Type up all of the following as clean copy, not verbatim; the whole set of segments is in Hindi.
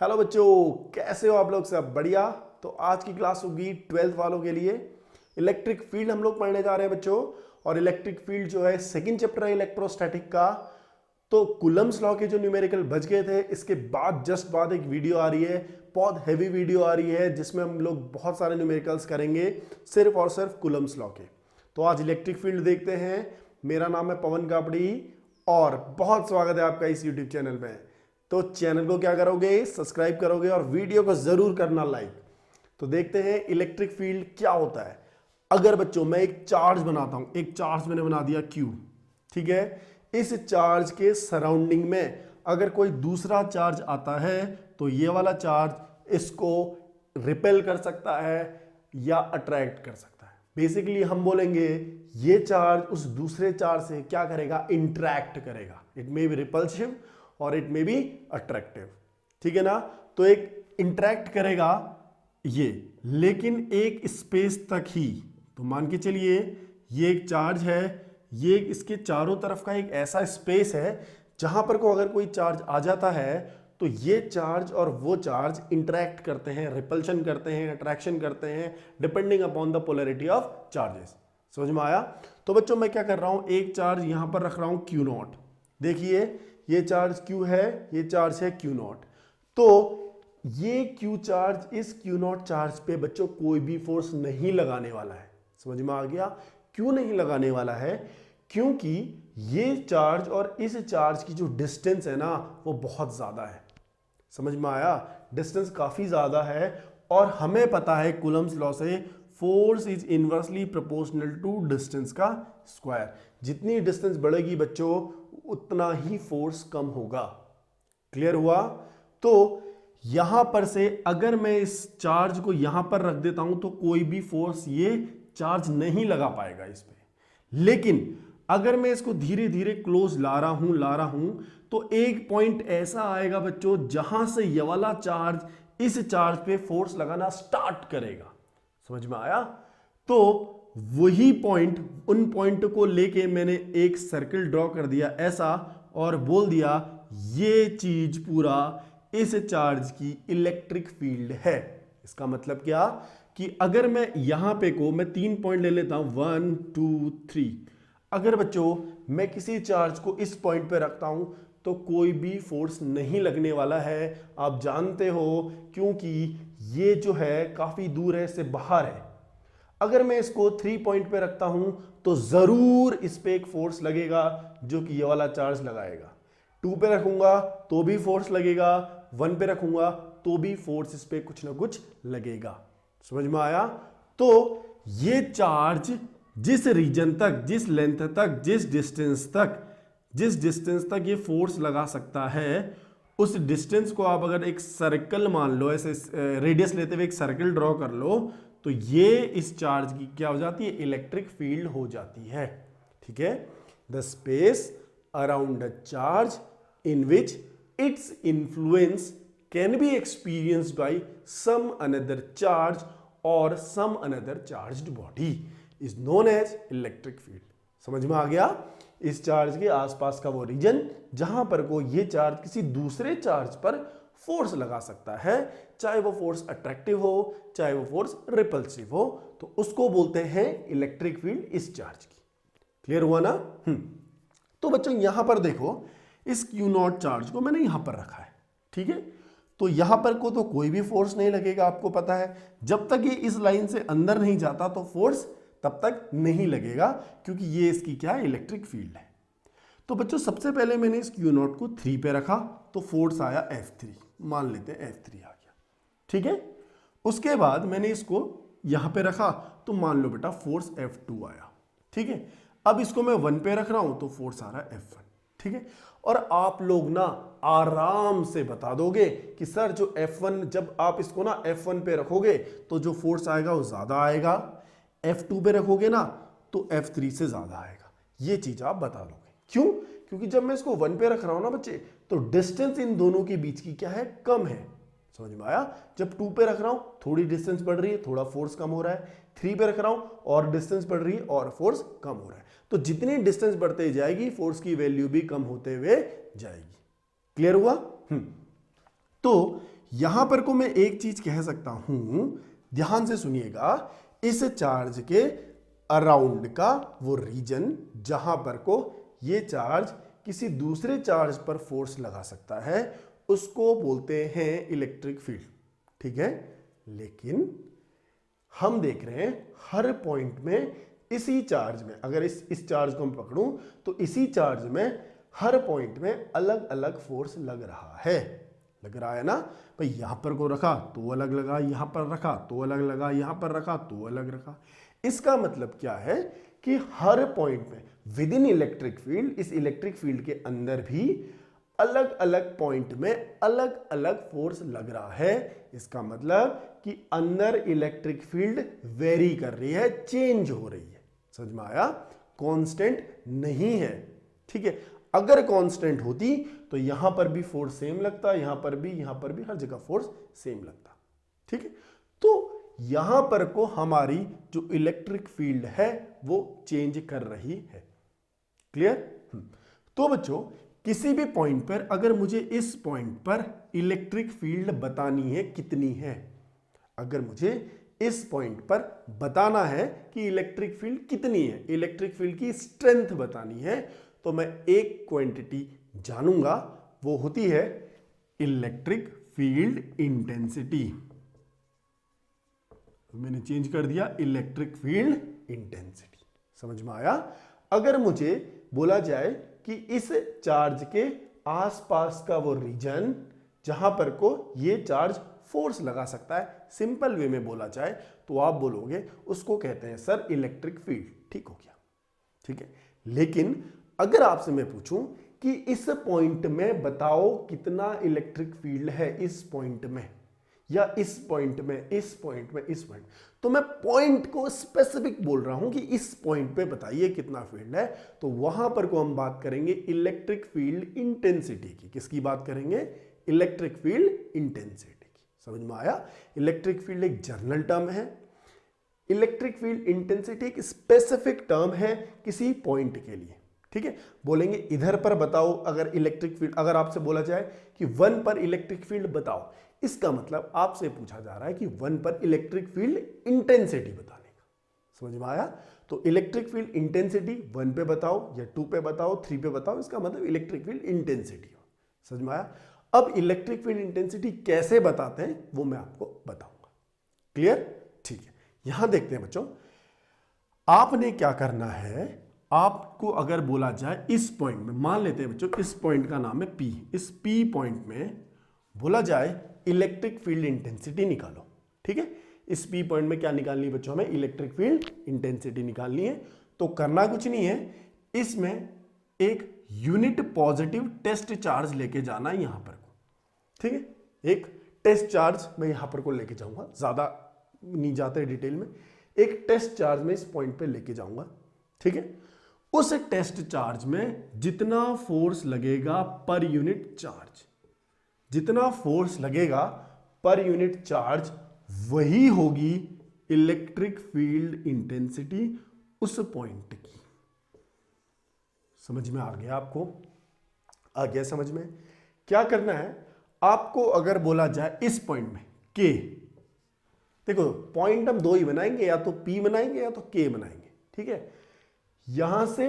हेलो बच्चों, कैसे हो आप लोग? सब बढ़िया। तो आज की क्लास होगी 12th वालों के लिए। इलेक्ट्रिक फील्ड हम लोग पढ़ने जा रहे हैं बच्चों। और इलेक्ट्रिक फील्ड जो है सेकंड चैप्टर है इलेक्ट्रोस्टैटिक का। तो कूलम्स लॉ के जो न्यूमेरिकल बच गए थे, इसके बाद जस्ट बाद एक वीडियो आ रही है, बहुत हैवी वीडियो आ रही है, जिसमें हम लोग बहुत सारे न्यूमेरिकल्स करेंगे सिर्फ और सिर्फ कूलम्स लॉ के। तो आज इलेक्ट्रिक फील्ड देखते हैं। मेरा नाम है पवन कापड़ी और बहुत स्वागत है आपका इस यूट्यूब चैनल में। तो चैनल को क्या करोगे? सब्सक्राइब करोगे और वीडियो को जरूर करना लाइक। तो देखते हैं इलेक्ट्रिक फील्ड क्या होता है। अगर बच्चों मैं एक चार्ज बनाता हूं, एक चार्ज मैंने बना दिया Q, ठीक है। इस चार्ज के सराउंडिंग में अगर कोई दूसरा चार्ज आता है तो ये वाला चार्ज इसको रिपेल कर सकता है या अट्रैक्ट कर सकता है। बेसिकली हम बोलेंगे ये चार्ज उस दूसरे चार्ज से क्या करेगा? इंटरैक्ट करेगा। इट मे बी रिपल्सिव और इट मे बी अट्रैक्टिव, ठीक है ना। तो एक इंटरैक्ट करेगा ये, लेकिन एक स्पेस तक ही। तो मान के चलिए ये एक चार्ज है, ये इसके चारों तरफ का एक ऐसा स्पेस है जहां पर को अगर कोई चार्ज आ जाता है तो ये चार्ज और वो चार्ज इंटरैक्ट करते हैं, रिपल्शन करते हैं, अट्रैक्शन करते हैं, depending upon the polarity of charges. समझ में आया? तो बच्चों मैं क्या कर रहा हूं, एक चार्ज यहां पर रख रहा हूं Q0। देखिए ये चार्ज Q है, ये चार्ज है Q0। तो ये Q चार्ज इस Q0 चार्ज पे बच्चों कोई भी फोर्स नहीं लगाने वाला है। समझ में आ गया? क्यों नहीं लगाने वाला है? क्योंकि ये चार्ज और इस चार्ज की जो डिस्टेंस है ना, वो बहुत ज्यादा है। समझ में आया? डिस्टेंस काफी ज्यादा है और हमें पता है कूलम्स लॉ से force is inversely proportional to distance का स्क्वायर। जितनी डिस्टेंस बढ़ेगी बच्चों उतना ही फोर्स कम होगा। क्लियर हुआ? तो यहां पर से अगर मैं इस चार्ज को यहां पर रख देता हूं तो कोई भी फोर्स ये चार्ज नहीं लगा पाएगा इस पे। लेकिन अगर मैं इसको धीरे धीरे क्लोज ला रहा हूं तो एक पॉइंट ऐसा आएगा बच्चों जहां से ये वाला चार्ज इस चार्ज पे फोर्स लगाना स्टार्ट करेगा। समझ में आया? तो वही पॉइंट, उन पॉइंट को लेके मैंने एक सर्कल ड्रॉ कर दिया ऐसा और बोल दिया ये चीज पूरा इस चार्ज की इलेक्ट्रिक फील्ड है। इसका मतलब क्या कि अगर मैं यहां पे को मैं 3 पॉइंट ले लेता हूं, 1 2 3। अगर बच्चों मैं किसी चार्ज को इस पॉइंट पे रखता हूं तो कोई भी फोर्स नहीं लगने वाला है। आप जानते हो क्योंकि ये जो है काफी दूर है, इससे बाहर है। अगर मैं इसको 3 पॉइंट पे रखता हूं तो जरूर इस पे एक फोर्स लगेगा जो कि ये वाला चार्ज लगाएगा। 2 पे रखूंगा तो भी फोर्स लगेगा, 1 पे रखूंगा तो भी फोर्स इस पे कुछ ना कुछ लगेगा। समझ में आया? तो ये चार्ज जिस रीजन तक, जिस लेंथ तक, जिस डिस्टेंस तक ये फोर्स लगा सकता है, उस डिस्टेंस को आप अगर एक सर्कल मान लो, ऐसे रेडियस लेते हुए एक सर्कल ड्रॉ कर लो, तो ये इस चार्ज की क्या हो जाती है? इलेक्ट्रिक फील्ड हो जाती है। ठीक है? The space around the charge in which its influence can be experienced by some another charge or some another charged body is known as electric field। समझ में आ गया? इस चार्ज के आसपास का वो रीजन जहां पर को ये चार्ज किसी दूसरे चार्ज पर फोर्स लगा सकता है, चाहे वो फोर्स अट्रैक्टिव हो चाहे वो फोर्स रिपल्सिव हो, तो उसको बोलते हैं इलेक्ट्रिक फील्ड इस चार्ज की। क्लियर हुआ ना? तो बच्चों यहां पर देखो, इस Q0 चार्ज को मैंने यहां पर रखा है, ठीक है। तो यहां पर को तो कोई भी फोर्स नहीं लगेगा, आपको पता है। जब तक ये इस लाइन से अंदर नहीं जाता तो फोर्स तब तक नहीं लगेगा, क्योंकि ये इसकी क्या है? इलेक्ट्रिक फील्ड है। तो बच्चों सबसे पहले मैंने इस Q0 को 3 पे रखा तो फोर्स आया F3। मान लेते हैं F3 आ गया, ठीक है। उसके बाद मैंने इसको यहां पे रखा तो मान लो बेटा फोर्स F2 आया, ठीक है। अब इसको मैं 1 पे रख रहा हूं तो फोर्स आ रहा है F1, ठीक है। और आप लोग ना आराम से बता दोगे कि सर जो F1, जब आप इसको ना F1 पे रखोगे तो जो फोर्स आएगा वो ज्यादा आएगा, F2 पे रखोगे ना तो F3 से ज्यादा आएगा। ये चीज आप बता दोगे। क्यों? क्योंकि जब मैं इसको 1 पे रख रहा हूं ना बच्चे, तो डिस्टेंस इन दोनों के बीच की क्या है? कम है। समझ में आया? जब 2 पे रख रहा हूं थोड़ी डिस्टेंस बढ़ रही है, थोड़ा फोर्स कम हो रहा है। 3 पे रख रहा हूं और डिस्टेंस बढ़ रही है और फोर्स कम हो रहा है। तो जितनी डिस्टेंस बढ़ते जाएगी फोर्स की वैल्यू भी कम होते हुए जाएगी। क्लियर हुआ? तो यहां पर को मैं एक चीज कह सकता हूं, ध्यान से सुनिएगा, इस चार्ज के अराउंड का वो रीजन जहां पर को ये चार्ज किसी दूसरे चार्ज पर फोर्स लगा सकता है उसको बोलते हैं इलेक्ट्रिक फील्ड, ठीक है। लेकिन हम देख रहे हैं हर पॉइंट में इसी चार्ज में, अगर इस चार्ज को मैं पकड़ूं तो इसी चार्ज में हर पॉइंट में अलग अलग फोर्स लग रहा है ना भाई। यहां पर को रखा तो अलग लगा, यहां पर रखा तो अलग लगा, यहां पर रखा तो अलग रखा। इसका मतलब क्या है कि हर पॉइंट में विद इन इलेक्ट्रिक फील्ड, इस इलेक्ट्रिक फील्ड के अंदर भी अलग अलग पॉइंट में अलग अलग फोर्स लग रहा है। इसका मतलब कि अंदर इलेक्ट्रिक फील्ड वेरी कर रही है, चेंज हो रही है। समझ में आया? कांस्टेंट नहीं है, ठीक है। अगर कांस्टेंट होती तो यहां पर भी फोर्स सेम लगता, यहां पर भी, हर जगह फोर्स सेम लगता, ठीक है। तो यहां पर को हमारी जो इलेक्ट्रिक फील्ड है वो चेंज कर रही है। क्लियर? तो बच्चों किसी भी पॉइंट पर अगर मुझे इस पॉइंट पर इलेक्ट्रिक फील्ड बतानी है कितनी है, अगर मुझे इस पॉइंट पर बताना है कि इलेक्ट्रिक फील्ड कितनी है, इलेक्ट्रिक फील्ड की स्ट्रेंथ बतानी है, तो मैं एक क्वांटिटी जानूंगा, वो होती है इलेक्ट्रिक फील्ड इंटेंसिटी। मैंने चेंज कर दिया इलेक्ट्रिक फील्ड इंटेंसिटी। समझ में आया? अगर मुझे बोला जाए कि इस चार्ज के आसपास का वो रीजन जहां पर को ये चार्ज फोर्स लगा सकता है, सिंपल वे में बोला जाए तो आप बोलोगे उसको कहते हैं सर इलेक्ट्रिक फील्ड। ठीक हो गया, ठीक है। लेकिन अगर आपसे मैं पूछूं कि इस पॉइंट में बताओ कितना इलेक्ट्रिक फील्ड है, इस पॉइंट में या इस पॉइंट में, इस पॉइंट में, इस पॉइंट, तो मैं पॉइंट को स्पेसिफिक बोल रहा हूं कि इस पॉइंट पे बताइए कितना फील्ड है, तो वहां पर को हम बात करेंगे इलेक्ट्रिक फील्ड इंटेंसिटी की। किसकी बात करेंगे? इलेक्ट्रिक फील्ड इंटेंसिटी की। समझ में आया? इलेक्ट्रिक फील्ड एक जनरल टर्म है, इलेक्ट्रिक फील्ड इंटेंसिटी एक स्पेसिफिक टर्म है किसी पॉइंट के लिए, ठीक है। बोलेंगे इधर पर बताओ अगर इलेक्ट्रिक फील्ड, अगर आपसे बोला जाए कि 1 पर इलेक्ट्रिक फील्ड बताओ, इसका मतलब आपसे पूछा जा रहा है कि 1 पर इलेक्ट्रिक फील्ड इंटेंसिटी बताने का। समझ में आया? तो इलेक्ट्रिक फील्ड इंटेंसिटी 1 पे बताओ या 2 पे बताओ, 3 पे बताओ, इसका मतलब इलेक्ट्रिक फील्ड इंटेंसिटी हो। समझ में आया? अब इलेक्ट्रिक फील्ड इंटेंसिटी कैसे बताते हैं वो मैं आपको बताऊंगा। क्लियर? ठीक है। यहां देखते हैं बच्चों, आपने क्या करना है, आपको अगर बोला जाए इस पॉइंट में, मान लेते हैं बच्चों इस पॉइंट का नाम है P, इस P पॉइंट में बोला जाए इलेक्ट्रिक फील्ड इंटेंसिटी निकालो, ठीक है। इस P पॉइंट में क्या निकालनी है बच्चों? हमें इलेक्ट्रिक फील्ड इंटेंसिटी निकालनी है। तो करना कुछ नहीं है, इसमें एक यूनिट पॉजिटिव टेस्ट चार्ज लेके जाना है यहां पर, ठीक है। एक टेस्ट चार्ज मैं यहां पर को लेके जाऊंगा, ज्यादा नहीं जाते डिटेल में, एक टेस्ट चार्ज में इस पॉइंट पे लेके जाऊंगा, ठीक है। उस टेस्ट चार्ज में जितना फोर्स लगेगा पर यूनिट चार्ज, जितना फोर्स लगेगा पर यूनिट चार्ज, वही होगी इलेक्ट्रिक फील्ड इंटेंसिटी उस पॉइंट की। समझ में आ गया आपको? आ गया समझ में? क्या करना है आपको, अगर बोला जाए इस पॉइंट में K, देखो पॉइंट हम 2 ही बनाएंगे, या तो P बनाएंगे या तो K बनाएंगे, ठीक है। यहां से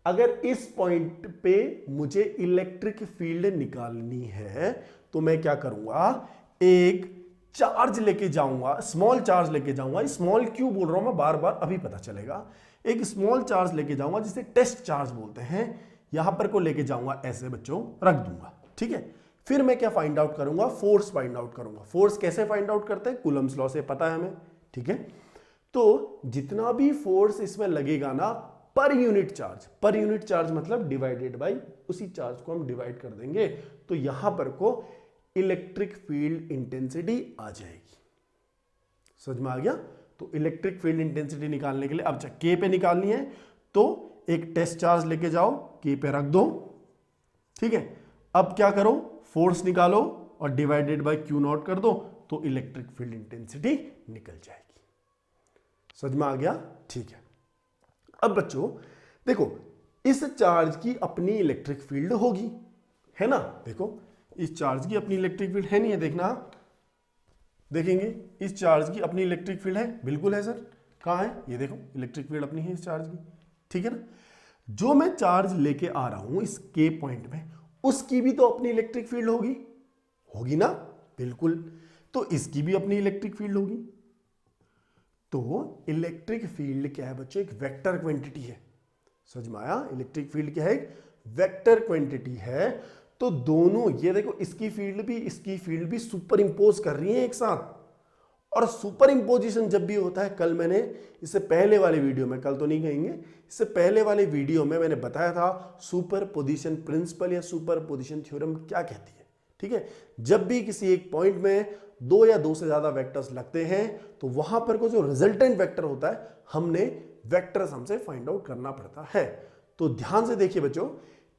अगर इस पॉइंट पे मुझे इलेक्ट्रिक फील्ड निकालनी है तो मैं क्या करूंगा, एक चार्ज लेके जाऊंगा, स्मॉल चार्ज लेके जाऊंगा। स्मॉल क्यों बोल रहा हूं मैं बार बार, अभी पता चलेगा। एक स्मॉल चार्ज लेके जाऊंगा जिसे टेस्ट चार्ज बोलते हैं, यहां पर को लेके जाऊंगा, ऐसे बच्चों रख दूंगा, ठीक है। फिर मैं क्या फाइंड आउट करूंगा? फोर्स फाइंड आउट करूंगा। फोर्स कैसे फाइंड आउट करते हैं? कूलम्स लॉ से पता है हमें, ठीक है। तो जितना भी फोर्स इसमें लगेगा ना पर यूनिट चार्ज मतलब डिवाइडेड बाय, उसी चार्ज को हम डिवाइड कर देंगे, तो यहां पर को इलेक्ट्रिक फील्ड इंटेंसिटी आ जाएगी। समझ में आ गया? तो इलेक्ट्रिक फील्ड इंटेंसिटी निकालने के लिए अब K पे निकालनी है, तो एक टेस्ट चार्ज लेके जाओ, K पे रख दो, ठीक है। अब क्या करो, फोर्स निकालो और डिवाइडेड बाय Q0 कर दो, तो इलेक्ट्रिक फील्ड इंटेंसिटी निकल जाएगी। समझ में आ गया? ठीक है। अब बच्चों देखो, इस चार्ज की अपनी इलेक्ट्रिक फील्ड होगी, है ना। देखो इस चार्ज की अपनी इलेक्ट्रिक फील्ड है नहीं है, देखना देखेंगे इस चार्ज की अपनी इलेक्ट्रिक फील्ड है, बिल्कुल है सर। कहाँ है ये देखो, इलेक्ट्रिक फील्ड अपनी है इस चार्ज की, ठीक है ना। जो मैं चार्ज लेके आ रहा हूं इस के पॉइंट में, उसकी भी तो अपनी इलेक्ट्रिक फील्ड होगी, होगी ना, बिल्कुल। तो इसकी भी अपनी इलेक्ट्रिक फील्ड होगी। तो इलेक्ट्रिक फील्ड क्या है बच्चों, एक वेक्टर क्वांटिटी है, समझ में आया। इलेक्ट्रिक फील्ड क्या है, एक वेक्टर क्वांटिटी है। तो दोनों ये देखो, इसकी फील्ड भी सुपर इंपोज कर रही है एक साथ। और सुपर इंपोजिशन जब भी होता है, कल मैंने इससे पहले वाले वीडियो में, कल तो नहीं कहेंगे, इससे पहले वाले वीडियो में मैंने बताया था सुपर पोजिशन प्रिंसिपल या सुपर पोजिशन थ्योरम क्या कहती है, ठीक है। जब भी किसी एक पॉइंट में दो या दो से ज्यादा वेक्टर्स लगते हैं तो वहां पर को जो रिजल्टेंट वेक्टर होता है, हमने वेक्टर्स हमसे फाइंड आउट करना पड़ता है। तो ध्यान से देखिए बच्चों,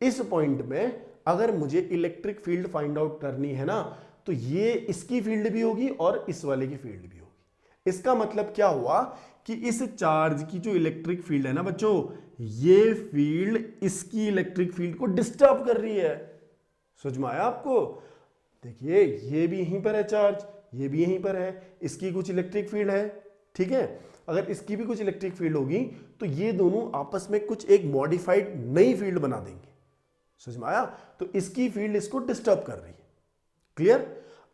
इस पॉइंट में अगर मुझे इलेक्ट्रिक फील्ड फाइंड आउट करनी है ना, तो ये इसकी फील्ड भी होगी और इस वाले की फील्ड भी होगी। इसका मतलब क्या हुआ कि इस चार्ज की जो इलेक्ट्रिक फील्ड है ना बच्चों, ये फील्ड इसकी इलेक्ट्रिक फील्ड को डिस्टर्ब कर रही है। समझ में आया आपको? देखिए ये भी यहीं पर है चार्ज, ये भी यहीं पर है, इसकी कुछ इलेक्ट्रिक फील्ड है, ठीक है। अगर इसकी भी कुछ इलेक्ट्रिक फील्ड होगी तो ये दोनों आपस में कुछ एक मॉडिफाइड नई फील्ड बना देंगे। समझ में आया? तो इसकी फील्ड इसको डिस्टर्ब कर रही है। क्लियर?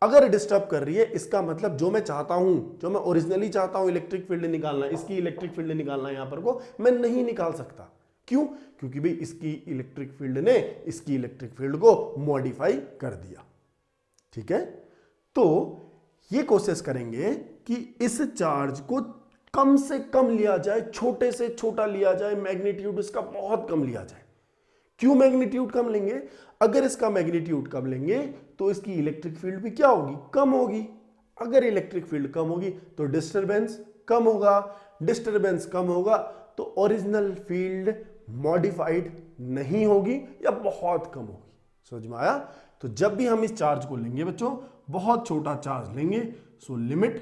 अगर डिस्टर्ब कर रही है, इसका मतलब जो मैं चाहता हूं, जो मैं ओरिजिनली चाहता हूं इलेक्ट्रिक फील्ड निकालना, इसकी इलेक्ट्रिक फील्ड निकालना यहां पर को मैं नहीं निकाल सकता। क्यों? क्योंकि भाई इसकी इलेक्ट्रिक फील्ड ने इसकी इलेक्ट्रिक फील्ड को मॉडिफाई कर दिया, ठीक है। तो ये कोशिश करेंगे कि इस चार्ज को कम से कम लिया जाए, छोटे से छोटा लिया जाए, मैग्नीट्यूड इसका बहुत कम लिया जाए। क्यों मैग्नीट्यूड कम लेंगे? अगर इसका मैग्नीट्यूड कम लेंगे तो इसकी इलेक्ट्रिक फील्ड भी क्या होगी? कम होगी। अगर इलेक्ट्रिक फील्ड कम होगी तो डिस्टरबेंस कम होगा, डिस्टरबेंस कम होगा तो ओरिजिनल फील्ड मॉडिफाइड नहीं होगी या बहुत कम होगी। समझ में आया? तो जब भी हम इस चार्ज को लेंगे बच्चों, बहुत छोटा चार्ज लेंगे, so limit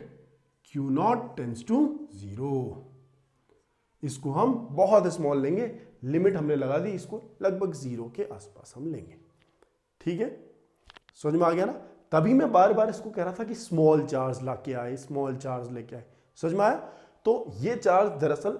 Q0 tends to 0। इसको हम बहुत स्मॉल लेंगे, लिमिट हमने लगा दी इसको लगभग 0 के आसपास हम लेंगे, ठीक है। समझ में आ गया ना? तभी मैं बार बार इसको कह रहा था कि स्मॉल चार्ज लाके आए, स्मॉल चार्ज लेके आए। समझ में आया? तो ये चार्ज दरअसल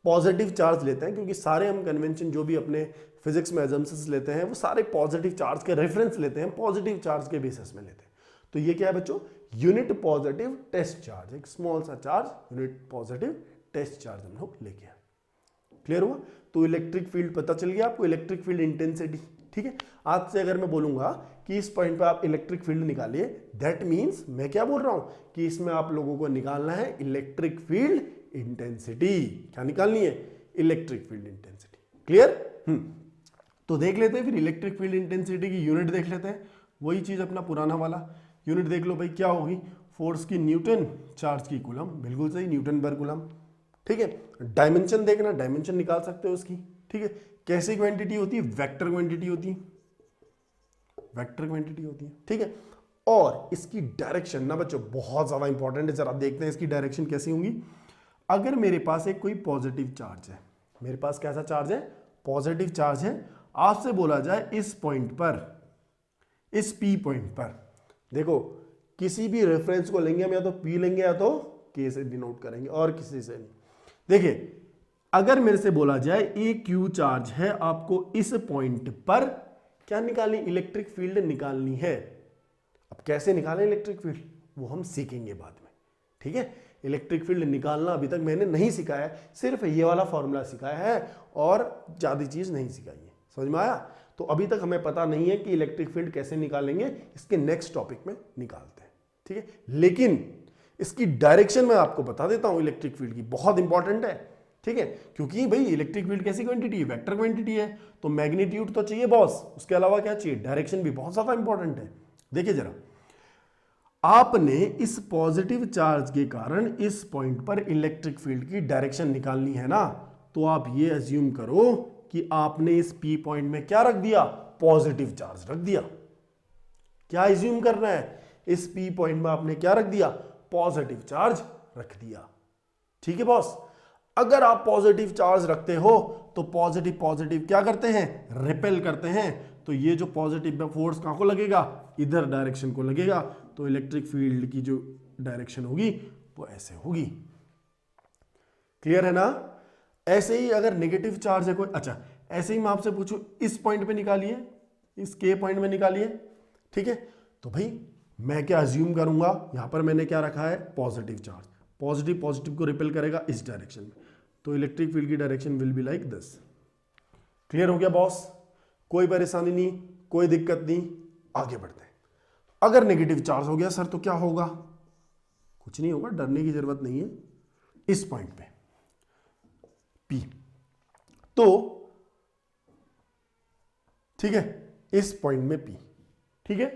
पॉजिटिव चार्ज लेते हैं, क्योंकि सारे हम कन्वेंशन जो भी अपने फिजिक्स में एजम्पशंस लेते हैं वो सारे पॉजिटिव चार्ज के रेफरेंस लेते हैं, पॉजिटिव चार्ज के बेसिस में लेते हैं। तो ये क्या है बच्चों? यूनिट पॉजिटिव टेस्ट चार्ज, एक स्मॉल सा charge, unit positive test charge हम लोग लेके आए। क्लियर हुआ? तो इलेक्ट्रिक फील्ड पता चल गया आपको, इलेक्ट्रिक फील्ड इंटेंसिटी, ठीक है। आज से अगर मैं बोलूंगा कि इस पॉइंट पे आप इलेक्ट्रिक फील्ड निकालिए, दैट मींस मैं क्या बोल रहा हूं कि इसमें आप लोगों को निकालना है इलेक्ट्रिक फील्ड इंटेंसिटी। क्या निकालनी है? Electric field intensity. क्लियर? तो देख लेते हैं फिर इलेक्ट्रिक फील्ड इंटेंसिटी की यूनिट देख लेते हैं। वही चीज अपना पुराना वाला यूनिट देख लो भाई, क्या होगी? फोर्स की न्यूटन, चार्ज की कूलम, बिल्कुल सही, न्यूटन पर कूलम, ठीक है। डायमेंशन देखना, डायमेंशन निकाल सकते हो उसकी, ठीक है। कैसी क्वांटिटी होती है? वेक्टर क्वांटिटी होती है, वेक्टर क्वांटिटी होती है, ठीक है। और इसकी डायरेक्शन ना बच्चों बहुत ज्यादा इंपॉर्टेंट है, जरा देखते हैं इसकी डायरेक्शन कैसी होंगी। अगर मेरे पास एक कोई पॉजिटिव चार्ज है, मेरे पास कैसा चार्ज है? पॉजिटिव चार्ज है। आपसे बोला जाए इस पॉइंट पर, इस पी पॉइंट पर, देखो किसी भी रेफरेंस को लेंगे हम, या तो पी लेंगे या तो के से डिनोट करेंगे, और किसी से नहीं। देखिए अगर मेरे से बोला जाए ए क्यू चार्ज है, आपको इस पॉइंट पर क्या निकालनी? इलेक्ट्रिक फील्ड निकालनी है। अब कैसे निकालें इलेक्ट्रिक फील्ड, वो हम सीखेंगे बाद में, ठीक है। इलेक्ट्रिक फील्ड निकालना अभी तक मैंने नहीं सिखाया, सिर्फ ये वाला फॉर्मूला सिखाया है और ज्यादा चीज नहीं सिखाई है। समझ में आया? तो अभी तक हमें पता नहीं है कि इलेक्ट्रिक फील्ड कैसे निकालेंगे, इसके नेक्स्ट टॉपिक में निकालते हैं, ठीक है। लेकिन इसकी डायरेक्शन मैं आपको बता देता हूं इलेक्ट्रिक फील्ड की, बहुत इंपॉर्टेंट है, ठीक है। क्योंकि भाई इलेक्ट्रिक फील्ड कैसी क्वांटिटी है? वेक्टर क्वांटिटी है, तो मैग्नीट्यूड तो चाहिए बॉस, उसके अलावा क्या चाहिए? डायरेक्शन भी बहुत ज्यादा इंपॉर्टेंट है। देखिए जरा, आपने इस पॉजिटिव चार्ज के कारण इस पॉइंट पर इलेक्ट्रिक फील्ड की डायरेक्शन निकालनी है ना, तो आप ये अज्यूम करो कि आपने इस पी पॉइंट में क्या रख दिया? पॉजिटिव चार्ज रख दिया। क्या अज्यूम करना है? इस पी पॉइंट में आपने क्या रख दिया? पॉजिटिव चार्ज रख दिया, ठीक है बॉस। अगर आप पॉजिटिव चार्ज रखते हो तो पॉजिटिव पॉजिटिव क्या करते हैं? रिपेल करते हैं। तो ये जो पॉजिटिव फोर्स कहाँ को लगेगा, इधर डायरेक्शन को लगेगा, तो इलेक्ट्रिक फील्ड की जो डायरेक्शन होगी वो ऐसे होगी। क्लियर है ना। ऐसे ही अगर नेगेटिव चार्ज है कोई, अच्छा ऐसे ही मैं आपसे पूछूं इस पॉइंट पे निकालिए, इस के पॉइंट में निकालिए, ठीक है, तो भाई मैं क्या अज्यूम करूंगा, यहां पर मैंने क्या रखा है, पॉजिटिव चार्ज, पॉजिटिव पॉजिटिव को रिपेल करेगा इस डायरेक्शन में, तो इलेक्ट्रिक फील्ड की direction will be like this. Clear हो गया बॉस, कोई परेशानी नहीं, कोई दिक्कत नहीं, आगे बढ़ते हैं। अगर नेगेटिव चार्ज हो गया सर तो क्या होगा, कुछ नहीं होगा, डरने की जरूरत नहीं है। इस पॉइंट पे P, तो ठीक है, इस पॉइंट में P, ठीक है,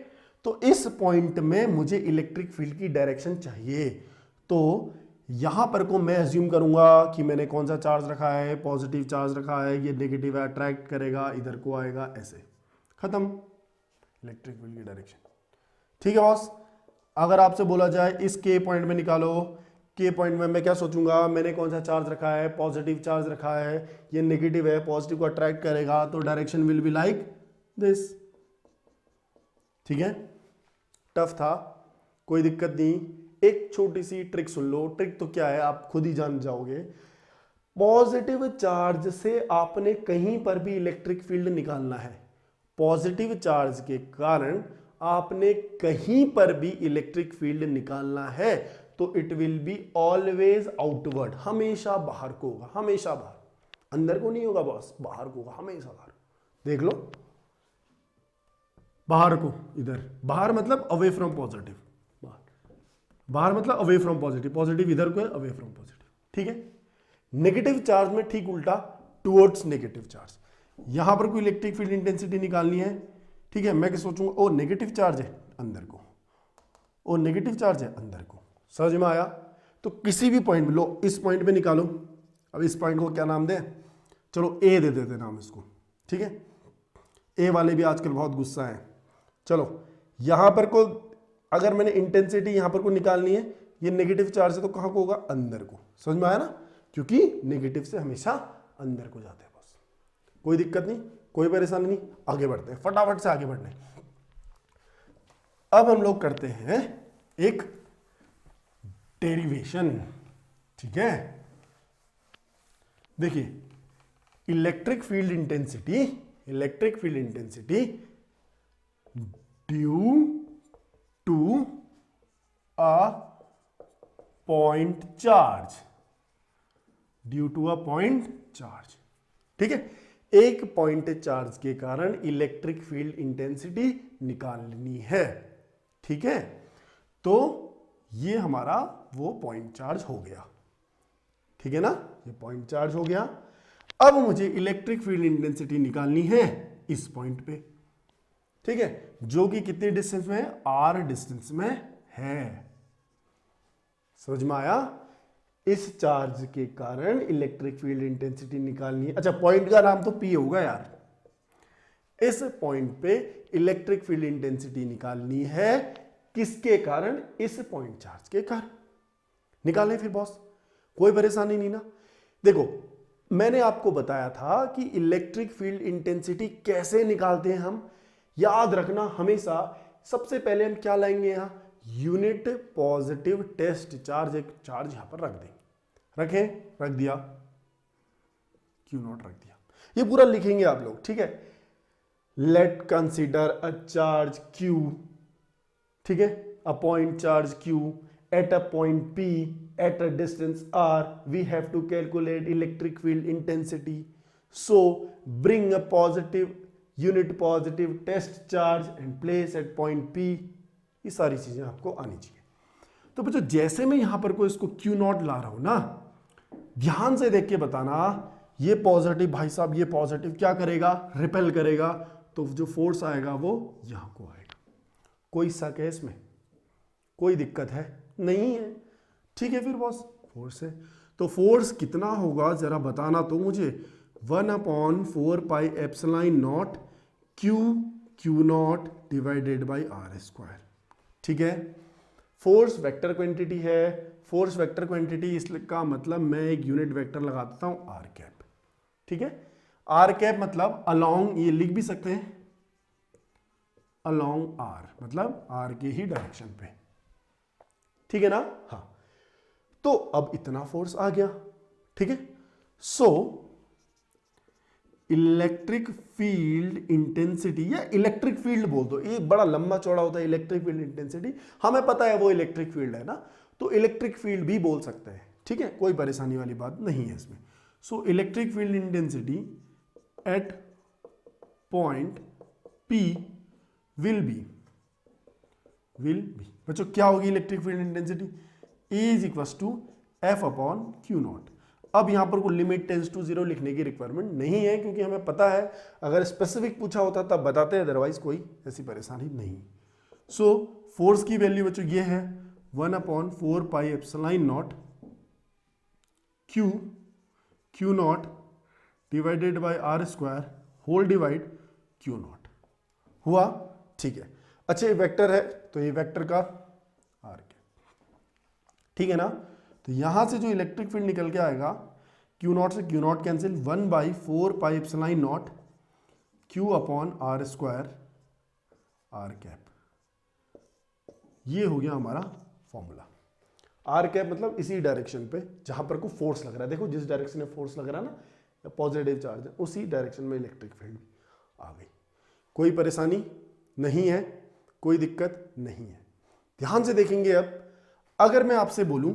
तो इस पॉइंट में मुझे इलेक्ट्रिक फील्ड की डायरेक्शन चाहिए, तो यहां पर को मैं अज्यूम करूंगा कि मैंने कौन सा चार्ज रखा है, पॉजिटिव चार्ज रखा है, ये नेगेटिव है, अट्रैक्ट करेगा, इधर को आएगा, ऐसे खत्म इलेक्ट्रिक फील्ड की डायरेक्शन। ठीक है बॉस, अगर आपसे बोला जाए इस के पॉइंट में निकालो, के पॉइंट में मैं क्या सोचूंगा, मैंने कौन सा चार्ज रखा है, पॉजिटिव चार्ज रखा है, ये नेगेटिव है, पॉजिटिव को अट्रैक्ट करेगा, तो direction will be like this. ठीक है, टफ था, कोई दिक्कत नहीं। एक छोटी सी ट्रिक सुन लो, ट्रिक तो क्या है आप खुद ही जान जाओगे। पॉजिटिव चार्ज से आपने कहीं पर भी इलेक्ट्रिक फील्ड निकालना है, पॉजिटिव चार्ज के कारण आपने कहीं पर भी इलेक्ट्रिक फील्ड निकालना है, तो it will be always outward, हमेशा बाहर को होगा, हमेशा बाहर, अंदर को नहीं होगा बॉस, बाहर को होगा, हमेशा बाहर। देख लो, बाहर को, इधर बाहर मतलब अवे फ्रॉम पॉजिटिव, बाहर मतलब अवे फ्रॉम पॉजिटिव, पॉजिटिव इधर को है, अवे फ्रॉम पॉजिटिव। ठीक है, नेगेटिव चार्ज में ठीक उल्टा, टुवर्ड्स नेगेटिव चार्ज। यहां पर कोई इलेक्ट्रिक फील्ड इंटेंसिटी निकालनी है, ठीक है, मैं क्या सोचूंगा, ओ नेगेटिव चार्ज है अंदर को, ओ नेगेटिव चार्ज है अंदर को, समझ में आया। तो किसी भी पॉइंट में लो, इस पॉइंट पे निकालो, अब इस पॉइंट को क्या नाम दें, चलो ए दे देते नाम इसको, ठीक है, ए वाले भी आजकल बहुत गुस्सा है। चलो यहां पर को अगर मैंने इंटेंसिटी यहां पर को निकालनी है, ये नेगेटिव चार्ज है तो कहां को होगा, अंदर को, समझ में आया ना, क्योंकि नेगेटिव से हमेशा अंदर को जाते हैं बस, कोई दिक्कत नहीं, कोई परेशानी नहीं, आगे बढ़ते हैं, फटाफट से आगे बढ़ने। अब हम लोग करते हैं एक डेरिवेशन, ठीक है। देखिए electric field intensity due to a point charge, ठीक है, एक पॉइंट चार्ज के कारण इलेक्ट्रिक फील्ड इंटेंसिटी निकालनी है, ठीक है, तो ये हमारा वो पॉइंट चार्ज हो गया, ठीक है ना, ये पॉइंट चार्ज हो गया। अब मुझे इलेक्ट्रिक फील्ड इंटेंसिटी निकालनी है इस पॉइंट पे, ठीक है, जो कि कितने डिस्टेंस में है, r डिस्टेंस में है, समझ में आया। इस चार्ज के कारण इलेक्ट्रिक फील्ड इंटेंसिटी निकालनी है। अच्छा, पॉइंट का नाम तो P होगा यार। इस पॉइंट पे इलेक्ट्रिक फील्ड इंटेंसिटी निकालनी है, किसके कारण, इस पॉइंट चार्ज के कारण। निकालें फिर बॉस, कोई परेशानी नहीं ना। देखो मैंने आपको बताया था कि इलेक्ट्रिक फील्ड इंटेंसिटी कैसे निकालते हैं हम, याद रखना हमेशा। सबसे पहले हम क्या लाएंगे, यहां यूनिट पॉजिटिव टेस्ट चार्ज, एक चार्ज यहां पर रख देंगे, रख दिया, क्यू नॉट रख दिया, ये पूरा लिखेंगे आप लोग, ठीक है। Late consider a charge Q, ठीक है, अ point charge Q at a point P at a distance R, we have to calculate electric field intensity. So bring a positive unit positive test charge and place at point P. ये सारी चीजें आपको आनी चाहिए। तो बच्चों जैसे मैं यहां पर को इसको Q नॉट ला रहा हूं ना, ध्यान से देख के बताना, ये पॉजिटिव भाई साहब, ये पॉजिटिव क्या करेगा, रिपेल करेगा, तो जो फोर्स आएगा वो यहां को आएगा। कोई शक है इसमें, कोई दिक्कत है नहीं है, ठीक है। फिर बॉस फोर्स है, तो फोर्स कितना होगा जरा बताना तो मुझे, 1/4πε0 Q not divided by R square, ठीक है। फोर्स वेक्टर क्वांटिटी है, फोर्स वेक्टर क्वांटिटी इसका मतलब मैं एक यूनिट वेक्टर लगा देता हूं R कैप, ठीक है। R कैप मतलब अलोंग, ये लिख भी सकते हैं, अलोंग आर, मतलब आर के ही डायरेक्शन पे, ठीक है ना। हाँ, तो अब इतना फोर्स आ गया, ठीक है। सो इलेक्ट्रिक फील्ड इंटेंसिटी, या इलेक्ट्रिक फील्ड बोल दो, ये बड़ा लंबा चौड़ा होता है इलेक्ट्रिक फील्ड इंटेंसिटी, हमें पता है वो इलेक्ट्रिक फील्ड है ना, तो इलेक्ट्रिक फील्ड भी बोल सकते हैं, ठीक है, कोई परेशानी वाली बात नहीं है इसमें। So electric field intensity at point P will be बच्चों क्या होगी electric field intensity, E is equal to F upon Q naught. अब यहां पर कोई लिमिट टेंस टू 0 लिखने की रिक्वायरमेंट नहीं है, क्योंकि हमें पता है, अगर स्पेसिफिक पूछा होता तब बताते हैं, अदरवाइज कोई ऐसी परेशानी नहीं। सो फोर्स की वैल्यू बच्चों ये है 1/4 pi epsilon naught Q naught divided by R square whole divide Q naught हुआ, ठीक है। अच्छा, ये वेक्टर है तो ये वेक्टर का आर के, ठीक है ना। तो यहां से जो इलेक्ट्रिक फील्ड निकल के आएगा, क्यू नॉट से Q naught cancel, 1/4 pi epsilon naught Q upon R square R cap, ये हो गया हमारा फॉर्मूला। आर कैप मतलब इसी डायरेक्शन पे जहां पर कोई फोर्स लग रहा है, देखो जिस डायरेक्शन में फोर्स लग रहा है ना, पॉजिटिव चार्ज है, उसी डायरेक्शन में इलेक्ट्रिक फील्ड आ गई। कोई परेशानी नहीं है, कोई दिक्कत नहीं है। ध्यान से देखेंगे अब, अगर मैं आपसे बोलूं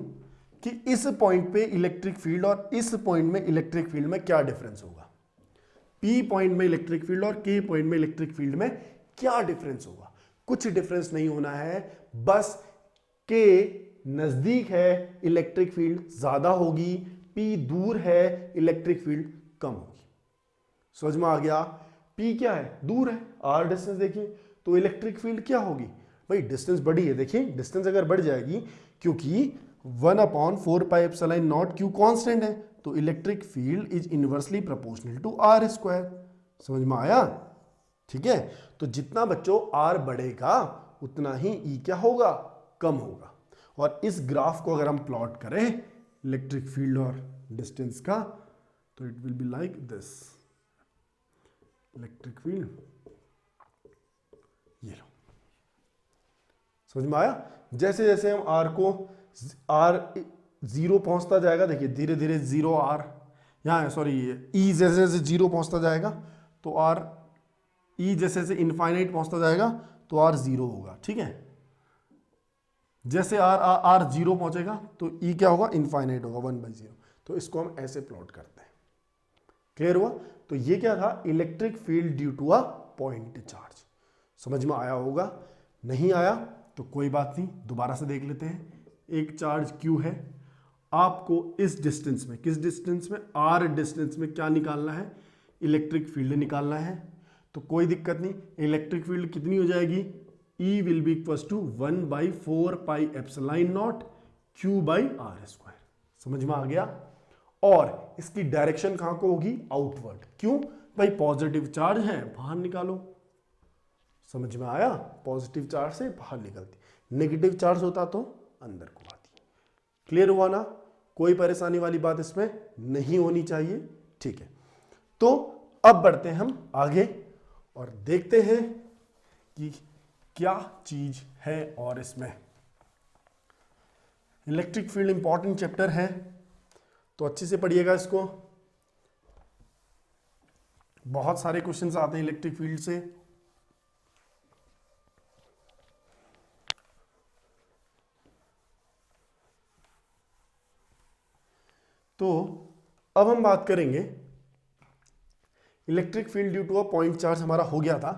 कि इस पॉइंट पे इलेक्ट्रिक फील्ड और इस पॉइंट में इलेक्ट्रिक फील्ड में क्या डिफरेंस होगा, P पॉइंट में इलेक्ट्रिक फील्ड और K पॉइंट में इलेक्ट्रिक फील्ड में क्या डिफरेंस होगा, कुछ डिफरेंस नहीं होना है, बस K नजदीक है इलेक्ट्रिक फील्ड ज्यादा होगी, P दूर है इलेक्ट्रिक फील्ड कम होगी। समझ में आ गया, P क्या है, दूर है, R डिस्टेंस देखिए, तो इलेक्ट्रिक फील्ड क्या होगी भाई, डिस्टेंस बड़ी है, देखिए डिस्टेंस अगर बढ़ जाएगी, क्योंकि 1/4 pi epsilon naught Q constant है, तो electric field is inversely proportional to R square. समझ में आया, ठीक है। तो जितना बच्चों R बढ़ेगा उतना ही E क्या होगा, कम होगा। और इस ग्राफ को अगर हम प्लॉट करें इलेक्ट्रिक फील्ड और डिस्टेंस का, तो it will be like this, electric field, ये लो, समझ में आया। जैसे जैसे हम R को R 0 पहुंचता जाएगा, देखिए धीरे धीरे 0 R यहाँ है, सॉरी E जैसे जैसे 0 पहुंचता जाएगा तो R, E जैसे जैसे इनफाइनाइट पहुंचता जाएगा तो R 0 होगा, ठीक है। जैसे R 0 पहुंचेगा तो E क्या होगा, इनफाइनाइट होगा, 1/0। तो इसको हम ऐसे प्लॉट करते हैं, क्लियर हुआ। तो ये क्या था, electric field due to a point charge. समझ में आया होगा, नहीं आया तो कोई बात नहीं, दोबारा से देख लेते हैं। एक चार्ज Q है, आपको इस डिस्टेंस में, किस डिस्टेंस में, R डिस्टेंस में क्या निकालना है, इलेक्ट्रिक फील्ड निकालना है। तो कोई दिक्कत नहीं, इलेक्ट्रिक फील्ड कितनी हो जाएगी, E will be equal to 1/4 pi epsilon naught Q by R square. समझ में आ गया। और इसकी डायरेक्शन कहां को होगी, आउटवर्ड। क्यों भाई, पॉजिटिव चार्ज है, बाहर निकालो। समझ में आया, पॉजिटिव चार्ज से बाहर निकलती, नेगेटिव चार्ज होता तो अंदर को आती। क्लियर हुआ ना, कोई परेशानी वाली बात इसमें नहीं होनी चाहिए, ठीक है। तो अब बढ़ते हैं हम आगे और देखते हैं कि क्या चीज है। और इसमें इलेक्ट्रिक फील्ड इंपॉर्टेंट चैप्टर है, तो अच्छे से पढ़िएगा इसको, बहुत सारे क्वेश्चंस आते हैं इलेक्ट्रिक फील्ड से। तो अब हम बात करेंगे, electric field due to a point charge हमारा हो गया था।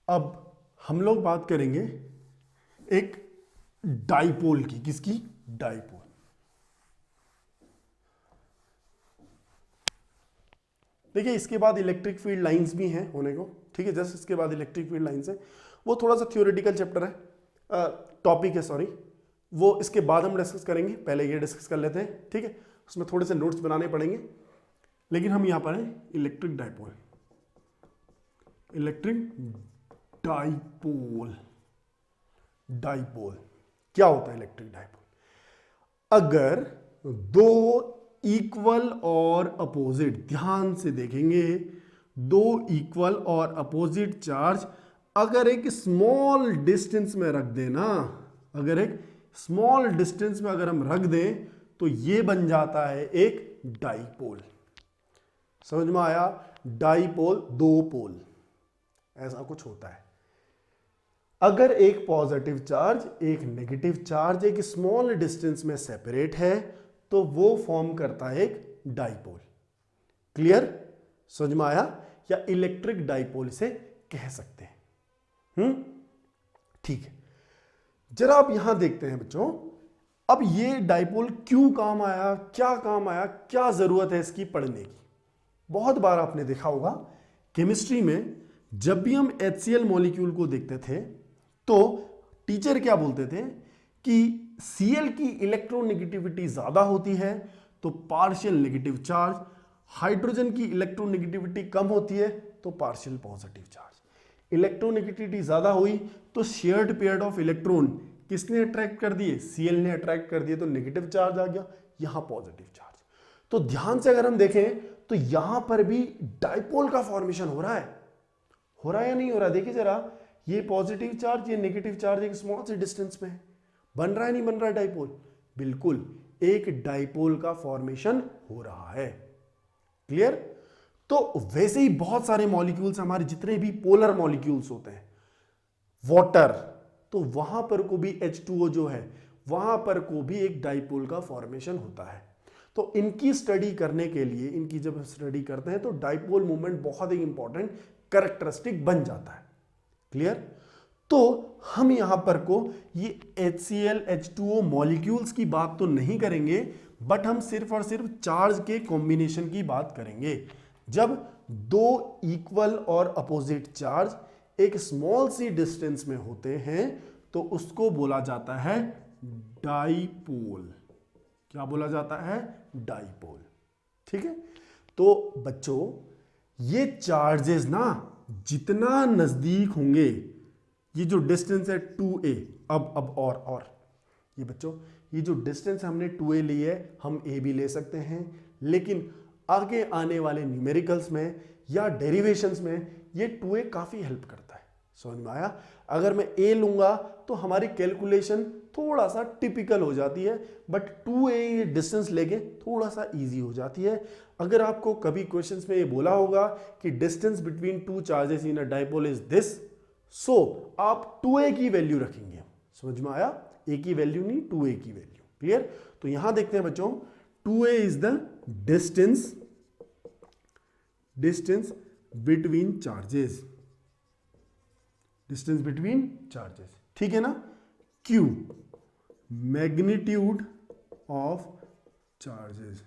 अब हम लोग बात करेंगे एक डाइपोल की, किसकी, डाइपोल। देखिए इसके बाद इलेक्ट्रिक फील्ड लाइंस भी हैं होने को, ठीक है। जस्ट इसके बाद इलेक्ट्रिक फील्ड लाइंस है, वो थोड़ा सा थ्योरेटिकल चैप्टर है, टॉपिक है सॉरी, वो इसके बाद हम डिस्कस करेंगे, पहले ये डिस्कस कर लेते हैं, ठीक है। उसमें थोड़े से नोट्स बनाने पड़ेंगे, लेकिन हम यहां पर हैं electric dipole. Electric dipole, dipole क्या होता है इलेक्ट्रिक डाइपोल, अगर दो इक्वल और अपोजिट, ध्यान से देखेंगे, दो इक्वल और अपोजिट चार्ज अगर एक स्मॉल डिस्टेंस में रख देना, अगर एक स्मॉल डिस्टेंस में अगर हम रख दें तो ये बन जाता है एक डाइपोल। समझ में आया? डाइपोल, दो पोल, ऐसा कुछ होता है। अगर एक पॉजिटिव चार्ज एक नेगेटिव चार्ज एक स्मॉल डिस्टेंस में सेपरेट है तो वो फॉर्म करता है एक डाइपोल। क्लियर? समझ में आया? या इलेक्ट्रिक डाइपोल इसे कह सकते हैं। ठीक है, जरा आप यहां देखते हैं बच्चों, अब ये डाइपोल क्यों काम आया, क्या काम आया, क्या जरूरत है इसकी पढ़ने की। बहुत बार आपने देखा होगा केमिस्ट्री में जब भी हम HCl मॉलिक्यूल को देखते थे तो टीचर क्या बोलते थे कि Cl की इलेक्ट्रोनेगेटिविटी ज्यादा होती है तो पार्शियल नेगेटिव चार्ज, हाइड्रोजन की इलेक्ट्रोनेगेटिविटी कम होती है तो पार्शियल पॉजिटिव चार्ज। इलेक्ट्रोनेगेटिविटी ज्यादा हुई तो शेयर्ड पेयर ऑफ इलेक्ट्रॉन किसने अट्रैक्ट कर दिए? Cl ने अट्रैक्ट कर दिए तो नेगेटिव चार्ज आ गया, यहां पॉजिटिव चार्ज। तो ध्यान से अगर हम देखें तो यहां पर भी डाइपोल का फॉर्मेशन हो रहा है या नहीं हो रहा है? देखिए जरा, ये पॉजिटिव चार्ज ये नेगेटिव चार्ज एक स्मॉल से डिस्टेंस में है, बन रहा है नहीं बन रहा है डाइपोल? बिल्कुल, एक डाइपोल का फॉर्मेशन हो रहा है। क्लियर? तो वैसे ही बहुत सारे मॉलिक्यूल्स, हमारे जितने भी पोलर मॉलिक्यूल्स होते हैं, वाटर, तो वहां पर को भी H2O जो है वहां पर को भी एक डाइपोल का फॉर्मेशन होता है। तो इनकी स्टडी करने के लिए, इनकी जब स्टडी करते हैं तो डाइपोल मूवमेंट बहुत ही इंपॉर्टेंट कैरेक्टरिस्टिक बन जाता है। क्लियर? तो हम यहां पर को ये HCl H2O मॉलिक्यूल्स की बात तो नहीं करेंगे, बट हम सिर्फ और सिर्फ चार्ज के कॉम्बिनेशन की बात करेंगे। जब दो इक्वल और अपोजिट चार्ज एक स्मॉल सी डिस्टेंस में होते हैं तो उसको बोला जाता है डाइपोल। क्या बोला जाता है? डाइपोल। ठीक है? तो बच्चों, ये चार्जेस ना जितना नजदीक होंगे, ये जो डिस्टेंस है 2a, अब और ये बच्चों, ये जो डिस्टेंस हमने 2a ली है, हम a भी ले सकते हैं, लेकिन आगे आने वाले न्यूमेरिकल्स में या डेरिवेशंस में ये 2a काफी हेल्प करता है। समझ में आया? अगर मैं a लूंगा तो हमारी कैलकुलेशन थोड़ा सा टिपिकल हो जाती है, बट 2a ये डिस्टेंस लेके थोड़ा सा इजी हो जाती है। अगर आपको कभी क्वेश्चंस में ये बोला होगा कि distance between two charges in a dipole is this, so आप 2a की वैल्यू रखेंगे। समझ में आया? a की वैल्यू नहीं, 2a की वैल्यू। क्लियर? तो यहां देखते हैं बच्चों, 2a is the distance between charges, distance between charges. ठीक है ना? Q magnitude of charges.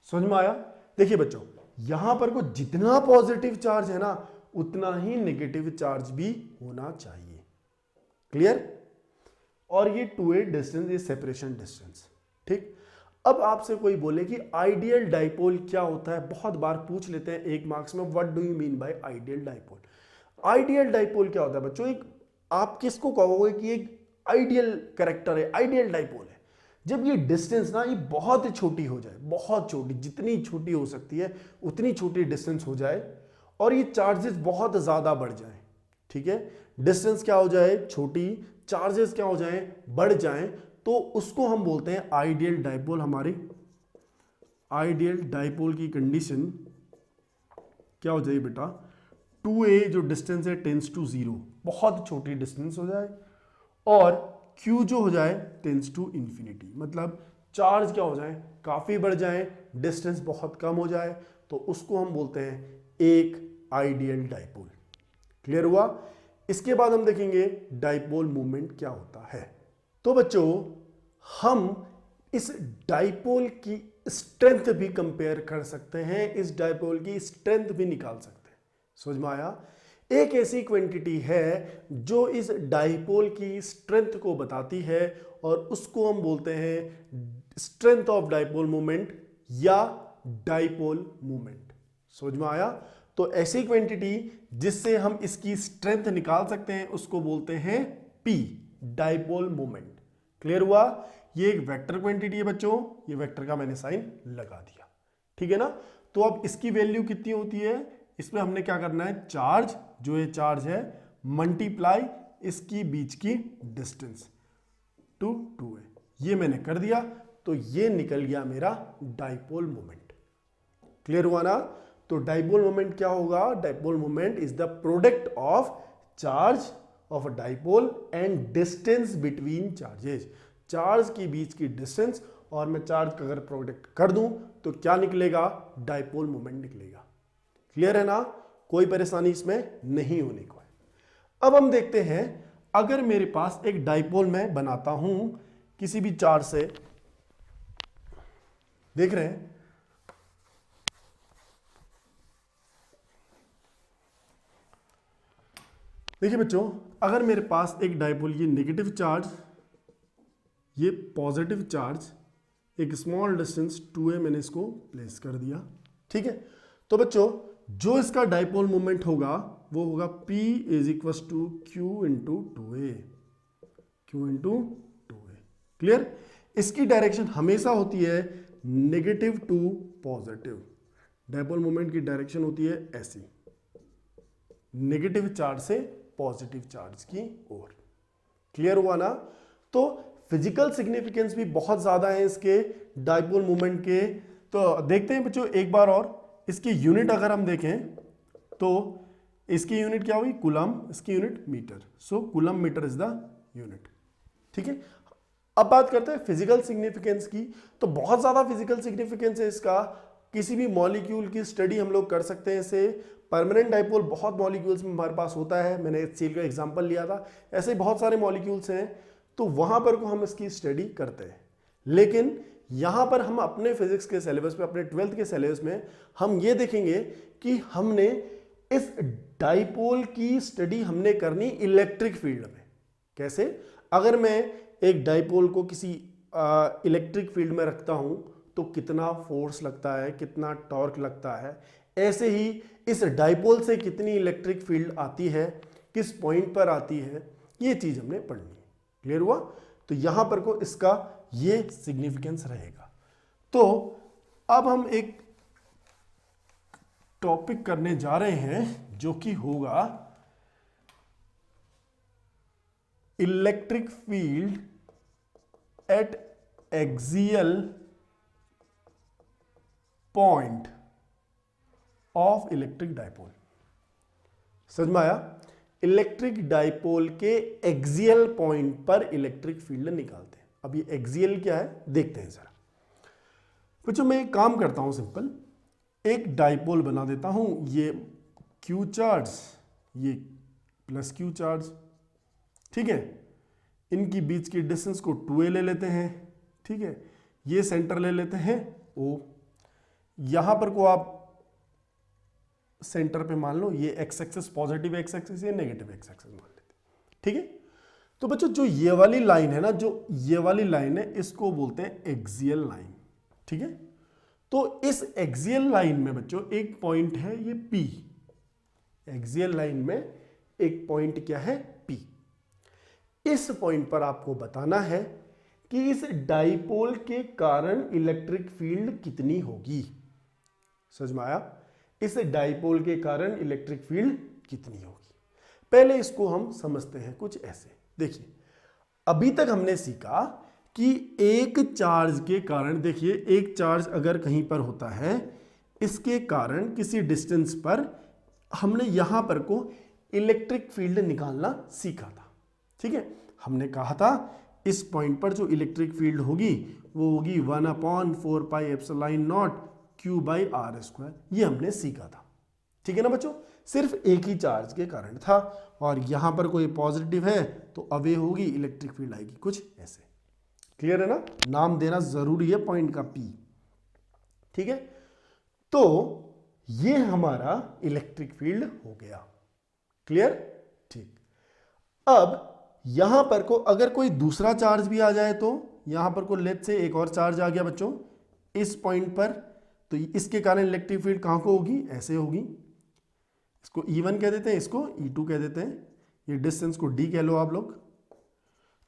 समझ में आया? देखिए बच्चों, यहां पर को जितना पॉजिटिव चार्ज है ना उतना ही नेगेटिव चार्ज भी होना चाहिए। क्लियर? और ये 2a डिस्टेंस, ये सेपरेशन डिस्टेंस। ठीक? अब आपसे कोई बोले कि आइडियल डाइपोल क्या होता है, बहुत बार पूछ लेते हैं 1 मार्क्स में, what do you mean by ideal dipole? Ideal dipole क्या होता है बच्चों? एक, आप किसको कहोगे कि एक आइडियल कैरेक्टर है, आइडियल डाइपोल है? जब ये डिस्टेंस ना ये बहुत छोटी हो जाए, बहुत छोटी, जितनी छोटी हो सकती है उतनी छोटी डिस्टेंस हो जाए, और ये चार्जेस बहुत ज्यादा बढ़ जाए। ठीक है? डिस्टेंस क्या हो जाए? छोटी, चार्जेस क्या हो जाए? बढ़ जाए, तो उसको हम बोलते हैं आइडियल डाइपोल। हमारी आइडियल डाइपोल की कंडीशन क्या हो जाए बेटा? 2a जो डिस्टेंस है टेंस टू 0, बहुत छोटी डिस्टेंस हो जाए, और q जो हो जाए टेंस टू इंफिनिटी, मतलब चार्ज क्या हो जाए? काफी बढ़ जाए, डिस्टेंस बहुत कम हो जाए, तो उसको हम बोलते हैं एक आइडियल डाइपोल। क्लियर हुआ? इसके बाद हम देखेंगे डाइपोल मूवमेंट क्या होता है। तो बच्चों, हम इस डाइपोल की स्ट्रेंथ भी कंपेयर कर सकते हैं, इस डाइपोल की स्ट्रेंथ भी निकाल सकते हैं। समझ में आया? एक ऐसी क्वांटिटी है जो इस डाइपोल की स्ट्रेंथ को बताती है, और उसको हम बोलते हैं स्ट्रेंथ ऑफ डाइपोल मोमेंट या डाइपोल मोमेंट। समझ में आया? तो ऐसी क्वांटिटी जिससे हम इसकी स्ट्रेंथ निकाल सकते हैं उसको बोलते हैं P, डाइपोल मोमेंट। क्लियर हुआ? ये एक वेक्टर क्वांटिटी है बच्चों, ये वेक्टर का मैंने साइन लगा दिया। ठीक है ना? तो अब इसकी वैल्यू कितनी होती है? इसमें हमने क्या करना है, चार्ज, जो ये चार्ज है मल्टीप्लाई इसकी बीच की डिस्टेंस टू 2a, ये मैंने कर दिया, तो ये निकल गया मेरा डाइपोल मोमेंट। क्लियर हुआ ना? तो डाइपोल मोमेंट क्या होगा? Dipole moment is the product of charge of a dipole and distance between charges, charge के बीच की डिस्टेंस, और मैं चार्ज का अगर प्रोडक्ट कर दूं तो क्या निकलेगा? डाइपोल मोमेंट निकलेगा। क्लियर है ना? कोई परेशानी इसमें नहीं होने को है। अब हम देखते हैं, अगर मेरे पास एक डाइपोल मैं बनाता हूं किसी भी चार्ज से, देख रहे हैं, देखिए बच्चों, अगर मेरे पास एक डाइपोल, ये नेगेटिव चार्ज, ये पॉजिटिव चार्ज, एक स्मॉल डिस्टेंस 2a मैंने इसको प्लेस कर दिया, ठीक है। तो बच्चों जो इसका डाइपोल मोमेंट होगा वो होगा P is equal to Q into 2a, Q into 2a। Clear? इसकी डायरेक्शन हमेशा होती है negative to positive, dipole moment की डायरेक्शन होती है ऐसी, नेगेटिव चार्ज से पॉजिटिव चार्ज की ओर। क्लियर हुआ ना? तो फिजिकल सिग्निफिकेंस भी बहुत ज्यादा है इसके डाइपोल मोमेंट के। तो देखते हैं बच्चों एक बार और, इसकी यूनिट अगर हम देखें तो इसकी यूनिट क्या हुई? कूलम, इसकी unit metre, so coulomb metre is the unit, ठीक है। अब बात करते हैं फिजिकल सिग्निफिकेंस की। तो बहुत ज्यादा फिजिकल सिग्निफिकेंस है इसका, किसी भी मॉलिक्यूल की स्टडी हम लोग कर सकते हैं इसे। परमानेंट डाइपोल बहुत मॉलिक्यूल्स में हमारे पास होता है, मैंने HCl का एग्जांपल लिया था, ऐसे बहुत सारे मॉलिक्यूल्स हैं, तो वहां पर को हम इसकी स्टडी करते हैं। लेकिन यहां पर हम अपने फिजिक्स के सिलेबस में, अपने 12th के सिलेबस में हम ये देखेंगे कि हमने इस डाइपोल की स्टडी हमने करनी इलेक्ट्रिक फील्ड में। कैसे? अगर मैं एक डाइपोल को किसी इलेक्ट्रिक फील्ड में रखता हूं तो कितना फोर्स लगता है, कितना टॉर्क लगता है, ऐसे ही इस डाइपोल से कितनी इलेक्ट्रिक फील्ड आती है, किस पॉइंट पर आती है, ये चीज हमने पढ़नी है। क्लियर हुआ? तो यहां पर को इसका ये सिग्निफिकेंस रहेगा। तो अब हम एक टॉपिक करने जा रहे हैं जो कि होगा electric field at axial point of electric dipole. समझ में आया? इलेक्ट्रिक डाइपोल के एक्सियल पॉइंट पर इलेक्ट्रिक फील्ड निकालते हैं। अब ये एक्सियल क्या है देखते हैं जरा। बच्चों मैं एक काम करता हूं सिंपल, एक डाइपोल बना देता हूं, ये Q चार्ज, ये प्लस Q चार्ज, ठीक है। इनकी बीच की डिस्टेंस को 2a ले लेते हैं, ठीक है। ये सेंटर ले लेते हैं O, यहां पर को आप सेंटर पे मान लो ये x axis positive x axis, ये नेगेटिव एक्स एक्सिस मान लेते हैं, ठीक है। तो बच्चों जो ये वाली लाइन है ना, जो ये वाली लाइन है, इसको बोलते हैं एक्सियल लाइन, ठीक है। तो इस एक्सियल लाइन में बच्चों एक पॉइंट है ये P, एक्सियल लाइन में एक पॉइंट क्या है? P। इस पॉइंट पर आपको बताना है कि इस डाइपोल के कारण इलेक्ट्रिक फील्ड कितनी होगी। समझ में आया? इस डाइपोल के कारण इलेक्ट्रिक फील्ड कितनी होगी। पहले इसको हम समझते हैं कुछ ऐसे। देखिए अभी तक हमने सीखा कि एक चार्ज के कारण, देखिए एक चार्ज अगर कहीं पर होता है, इसके कारण किसी डिस्टेंस पर हमने यहां पर को इलेक्ट्रिक फील्ड निकालना सीखा था, ठीक है। हमने कहा था इस पॉइंट पर जो इलेक्ट्रिक फील्ड होगी वो होगी 1/4 पाई एप्सिलॉन नॉट Q/r², ये हमने सीखा था, ठीक है ना बच्चों। सिर्फ एक ही चार्ज के कारण था, और यहां पर कोई पॉजिटिव है तो अवे होगी, इलेक्ट्रिक फील्ड आएगी कुछ ऐसे। क्लियर है ना? नाम देना जरूरी है पॉइंट का P, ठीक है। तो ये हमारा इलेक्ट्रिक फील्ड हो गया। क्लियर? ठीक। अब यहां पर को अगर कोई दूसरा चार्ज भी आ जाए तो यहां पर को लेट से एक और चार्ज आ गया बच्चों इस पॉइंट पर, तो इसके कारण इलेक्ट्रिक फील्ड कहां को होगी? ऐसे होगी। इसको E1 कह देते हैं, इसको E2 कह देते हैं, ये डिस्टेंस को D कह लो आप लोग।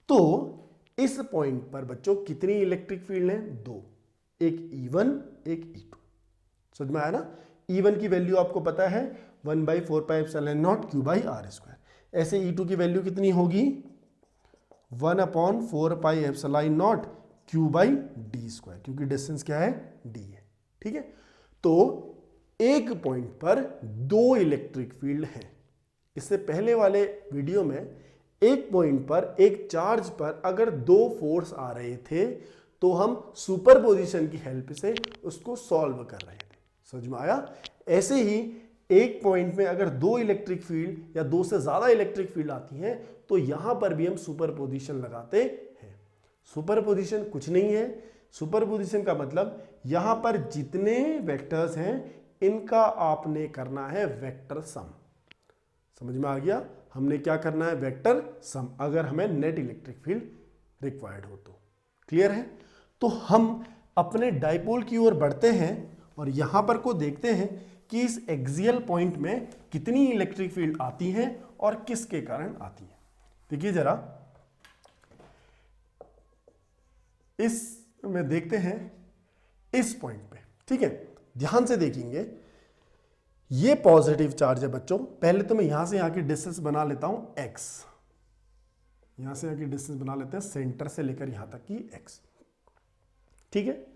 तो इस पॉइंट पर बच्चों कितनी इलेक्ट्रिक फील्ड है? 2, एक E1 एक E2। समझ में आया ना? E1 की वैल्यू आपको पता है 1/4πε0 Q/r²। ऐसे E2 की वैल्यू कितनी होगी 1/4πε0 Q/d², क्योंकि डिस्टेंस क्या है d है। ठीक है, तो एक पॉइंट पर दो इलेक्ट्रिक फील्ड हैं। इससे पहले वाले वीडियो में एक पॉइंट पर एक चार्ज पर अगर दो फोर्स आ रहे थे तो हम सुपरपोजिशन की हेल्प से उसको सॉल्व कर रहे थे। समझ में आया? ऐसे ही एक पॉइंट में अगर दो इलेक्ट्रिक फील्ड या दो से ज्यादा इलेक्ट्रिक फील्ड आती हैं तो यहां पर भी हम सुपरपोजिशन लगाते हैं। सुपरपोजिशन कुछ नहीं है, सुपरपोजिशन का मतलब यहां पर जितने वेक्टर्स हैं इनका आपने करना है वेक्टर सम। समझ में आ गया? हमने क्या करना है वेक्टर सम, अगर हमें नेट इलेक्ट्रिक फील्ड रिक्वायर्ड हो तो। क्लियर है? तो हम अपने डाइपोल की ओर बढ़ते हैं और यहां पर को देखते हैं कि इस एक्सियल पॉइंट में कितनी इलेक्ट्रिक फील्ड आती हैं और किसके कारण आती हैं। देखिए जरा, इसमें देखते हैं इस पॉइंट पे। ठीक है, ध्यान से देखेंगे, ये पॉजिटिव चार्ज है बच्चों। पहले तो मैं यहां से यहां की डिस्टेंस बना लेता हूं x, यहां से यहां की डिस्टेंस बना लेते हैं सेंटर से लेकर यहां तक की x। ठीक है,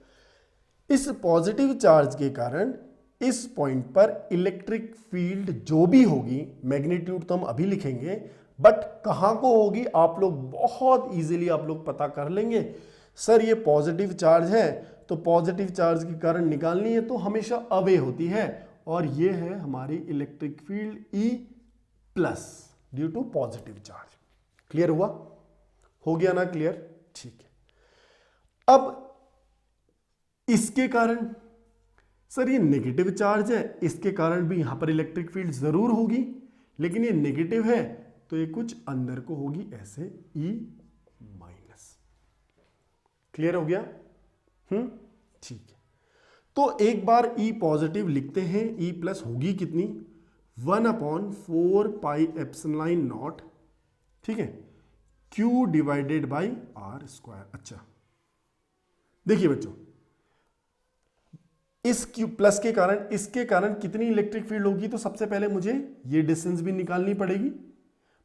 इस पॉजिटिव चार्ज के कारण इस पॉइंट पर इलेक्ट्रिक फील्ड जो भी होगी, मैग्नीट्यूड तो हम अभी लिखेंगे, बट कहां को होगी आप लोग बहुत इजीली आप लोग पता कर लेंगे। सर ये पॉजिटिव चार्ज है तो पॉजिटिव चार्ज के कारण निकालनी है तो हमेशा अवे होती है, और ये है हमारी electric field E+ due to positive charge. Clear हुआ? हो गया ना क्लियर? ठीक है। अब इसके कारण, सर ये नेगेटिव चार्ज है, इसके कारण भी यहां पर इलेक्ट्रिक फील्ड जरूर होगी, लेकिन ये नेगेटिव है तो ये कुछ अंदर को होगी, ऐसे E-। क्लियर हो गया? ठीक है, तो एक बार E पॉजिटिव लिखते हैं, E+ होगी कितनी 1/4πε0, ठीक है, Q/r²। अच्छा देखिए बच्चों, इस Q+ के कारण, इसके कारण कितनी इलेक्ट्रिक फील्ड होगी, तो सबसे पहले मुझे ये डिस्टेंस भी निकालनी पड़ेगी।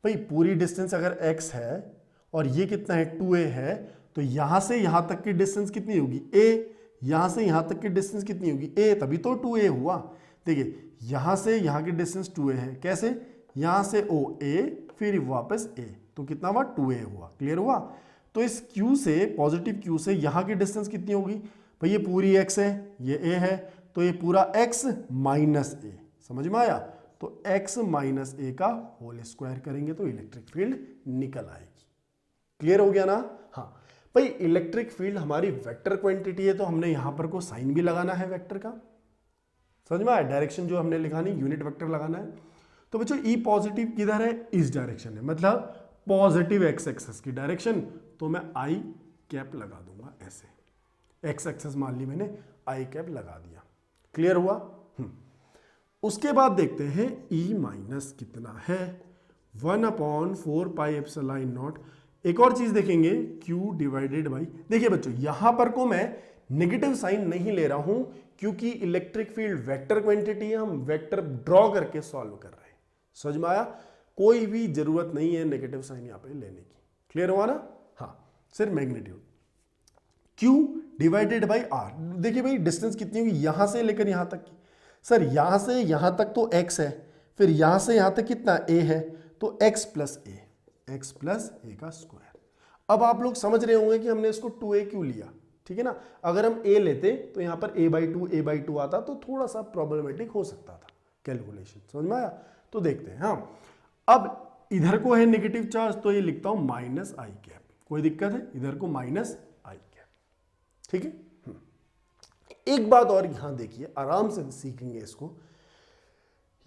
भाई पूरी डिस्टेंस अगर x है और ये कितना है 2a है, तो यहां से यहां तक की डिस्टेंस कितनी होगी a, यहां से यहां तक की डिस्टेंस कितनी होगी a, तभी तो 2a हुआ। देखिए यहां से यहां की डिस्टेंस 2a है, कैसे, यहां से OA फिर वापस a, तो कितना हुआ 2a हुआ। क्लियर हुआ? तो इस Q से, पॉजिटिव Q से यहां की डिस्टेंस कितनी होगी, भाई ये पूरी x है, ये a है, तो ये पूरा x माइनस a। समझ में आया? तो x माइनस a का होल स्क्वायर करेंगे तो इलेक्ट्रिक फील्ड निकल आएगी। क्लियर हो गया ना? हाँ भाई, इलेक्ट्रिक फील्ड हमारी वेक्टर क्वांटिटी है तो हमने यहां पर को साइन भी लगाना है वेक्टर का। समझ में आया? डायरेक्शन जो हमने लिखानी, यूनिट वेक्टर लगाना है। तो बच्चों E पॉजिटिव किधर है, इस डायरेक्शन है, मतलब पॉजिटिव x एक्सेस की डायरेक्शन, तो मैं I कैप लगा दूंगा ऐसे, x एक्सेस मान ली मैंने, I कैप लगा दिया। क्लियर हुआ? उसके बाद देखते हैं E- कितना है 1/4πε0। एक और चीज देखेंगे Q/, देखिए बच्चों यहां पर को मैं नेगेटिव साइन नहीं ले रहा हूं क्योंकि इलेक्ट्रिक फील्ड वेक्टर क्वांटिटी है, हम वेक्टर ड्रॉ करके सॉल्व कर रहे हैं। समझ में आया? कोई भी जरूरत नहीं है नेगेटिव साइन यहां पे लेने की। क्लियर हुआ ना? हाँ, सिर्फ मैग्नीट्यूड Q/r। देखिए भाई डिस्टेंस कितनी होगी यहां से लेकर यहां तक की, सर यहां से यहां तक तो x है, फिर यहां से यहां तक कितना a है, तो x + a, x + a का स्क्वायर। अब आप लोग समझ रहे होंगे कि हमने इसको 2a क्यों लिया। ठीक है ना? अगर हम a लेते तो यहां पर a/2 आता तो थोड़ा सा प्रॉब्लमेटिक हो सकता था कैलकुलेशन। समझ में आया? तो देखते हैं। हाँ, अब इधर को है नेगेटिव चार्ज तो ये लिखता हूं -i कैप, कोई दिक्कत है, इधर को -i कैप। ठीक है? एक बात और यहां देखिए, आराम से सीखेंगे इसको।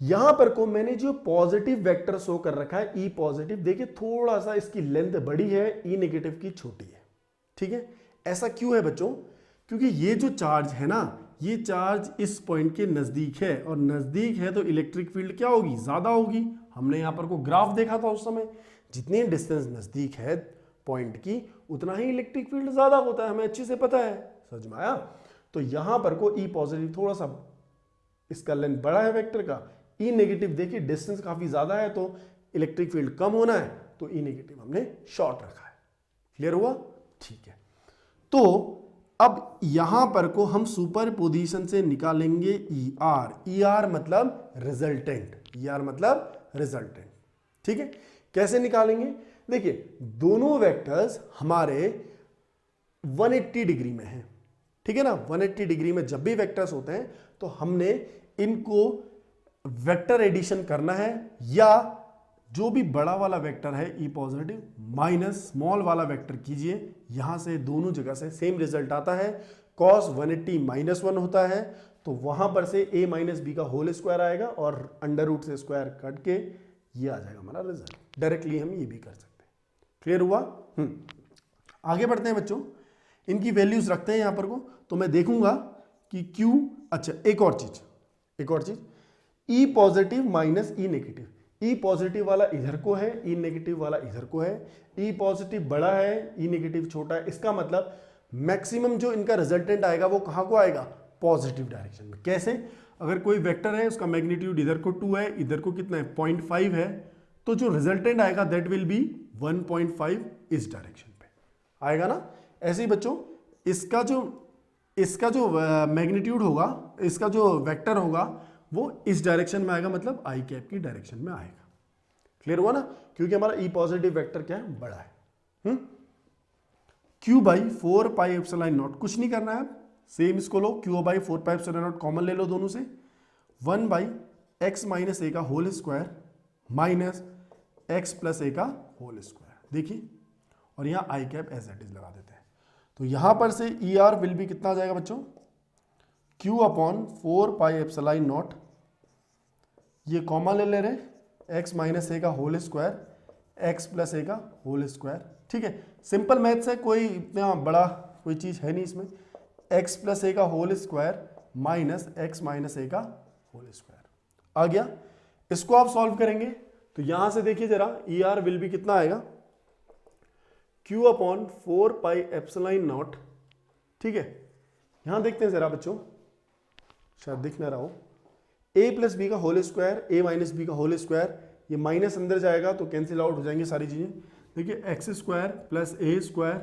यहां पर को मैंने जो पॉजिटिव वेक्टर शो कर रखा है E पॉजिटिव, देखिए थोड़ा सा इसकी लेंथ बड़ी है, E नेगेटिव की छोटी है। ठीक है? ऐसा क्यों है बच्चों? क्योंकि ये जो चार्ज है ना, ये चार्ज इस पॉइंट के नजदीक है, और नजदीक है तो इलेक्ट्रिक फील्ड क्या होगी, ज्यादा होगी। हमने यहां पर को ग्राफ देखा था उस समय, जितनी डिस्टेंस नजदीक है पॉइंट की उतना ही इलेक्ट्रिक फील्ड ज्यादा होता है, हमें अच्छे से पता है। समझ में आया? तो यहां पर को E पॉजिटिव थोड़ा सा इसका लेंथ बड़ा है वेक्टर का, ई नेगेटिव देखिए डिस्टेंस काफी ज्यादा है तो इलेक्ट्रिक फील्ड कम होना है, तो ई नेगेटिव हमने शॉर्ट रखा है। क्लियर हुआ? ठीक है। तो अब यहां पर को हम सुपर पोजिशन से निकालेंगे ई आर। ई आर मतलब रिजल्टेंट, ई आर मतलब रिजल्टेंट। ठीक है, कैसे निकालेंगे? देखिए दोनों वेक्टर्स हमारे 180 डिग्री में हैं, ठीक है ना। 180 डिग्री में जब भी वेक्टर्स होते हैं तो हमने इनको वेक्टर एडिशन करना है, या जो भी बड़ा वाला वेक्टर है ई पॉजिटिव माइनस स्मॉल वाला वेक्टर कीजिए, यहां से दोनों जगह से सेम रिजल्ट आता है। cos 180 -1 होता है तो वहां पर से a माइनस बी का होल स्क्वायर आएगा और अंडर रूट से स्क्वायर कट के ये आ जाएगा हमारा रिजल्ट। डायरेक्टली हम ये भी कर सकते हैं। क्लियर हुआ? आगे बढ़ते हैं बच्चों, इनकी वैल्यूज रखते हैं यहां पर को, तो मैं देखूंगा कि Q, अच्छा एक और चीज ई पॉजिटिव माइनस ई नेगेटिव। ई पॉजिटिव वाला इधर को है, ई नेगेटिव वाला इधर को है। ई पॉजिटिव बड़ा है, ई नेगेटिव छोटा है, इसका मतलब मैक्सिमम जो इनका रिजल्टेंट आएगा वो कहां को आएगा? पॉजिटिव डायरेक्शन में। कैसे? अगर कोई वेक्टर है उसका मैग्नीट्यूड इधर को 2 है, इधर को कितना है 0.5 है, तो जो रिजल्टेंट आएगा दैट विल बी 1.5 इस डायरेक्शन पे आएगा ना। ऐसे ही बच्चों इसका जो मैग्नीट्यूड होगा, इसका जो वेक्टर होगा वो इस डायरेक्शन में आएगा, मतलब आई कैप की डायरेक्शन में आएगा। क्लियर हुआ ना? क्योंकि हमारा ई पॉजिटिव वेक्टर क्या है? बड़ा है। Q by 4 pi epsilon not, कुछ नहीं करना है, सेम इसको लो, Q by 4 pi epsilon not common ले लो दोनों से, 1 बाई एक्स माइनस ए का whole square minus x plus a का होल स्क्वायर। देखिए, और यहाँ i cap as it is लगा देते हैं, तो यहां पर से ई आर विल भी कितना आ जाएगा बच्चों? Q upon 4 pi epsilon not, ये कॉमन ले रहे, एक्स माइनस ए का whole square x plus a का होल स्क्वायर। ठीक है, सिंपल मैथ्स है, कोई इतना बड़ा कोई चीज है नहीं इसमें। एक्स प्लस ए का whole square minus x minus a का होल स्क्वायर आ गया। इसको आप सॉल्व करेंगे तो यहां से देखिए जरा, ई आर विल भी कितना आएगा? Q upon 4 pi epsilon not. ठीक है, यहां देखते हैं जरा बच्चों, शायद दिख ना रहा हो, a प्लस बी का whole square, a minus B का होल स्क्वायर, ये माइनस अंदर जाएगा तो कैंसिल आउट हो जाएंगे सारी चीजें। देखिए x square plus a square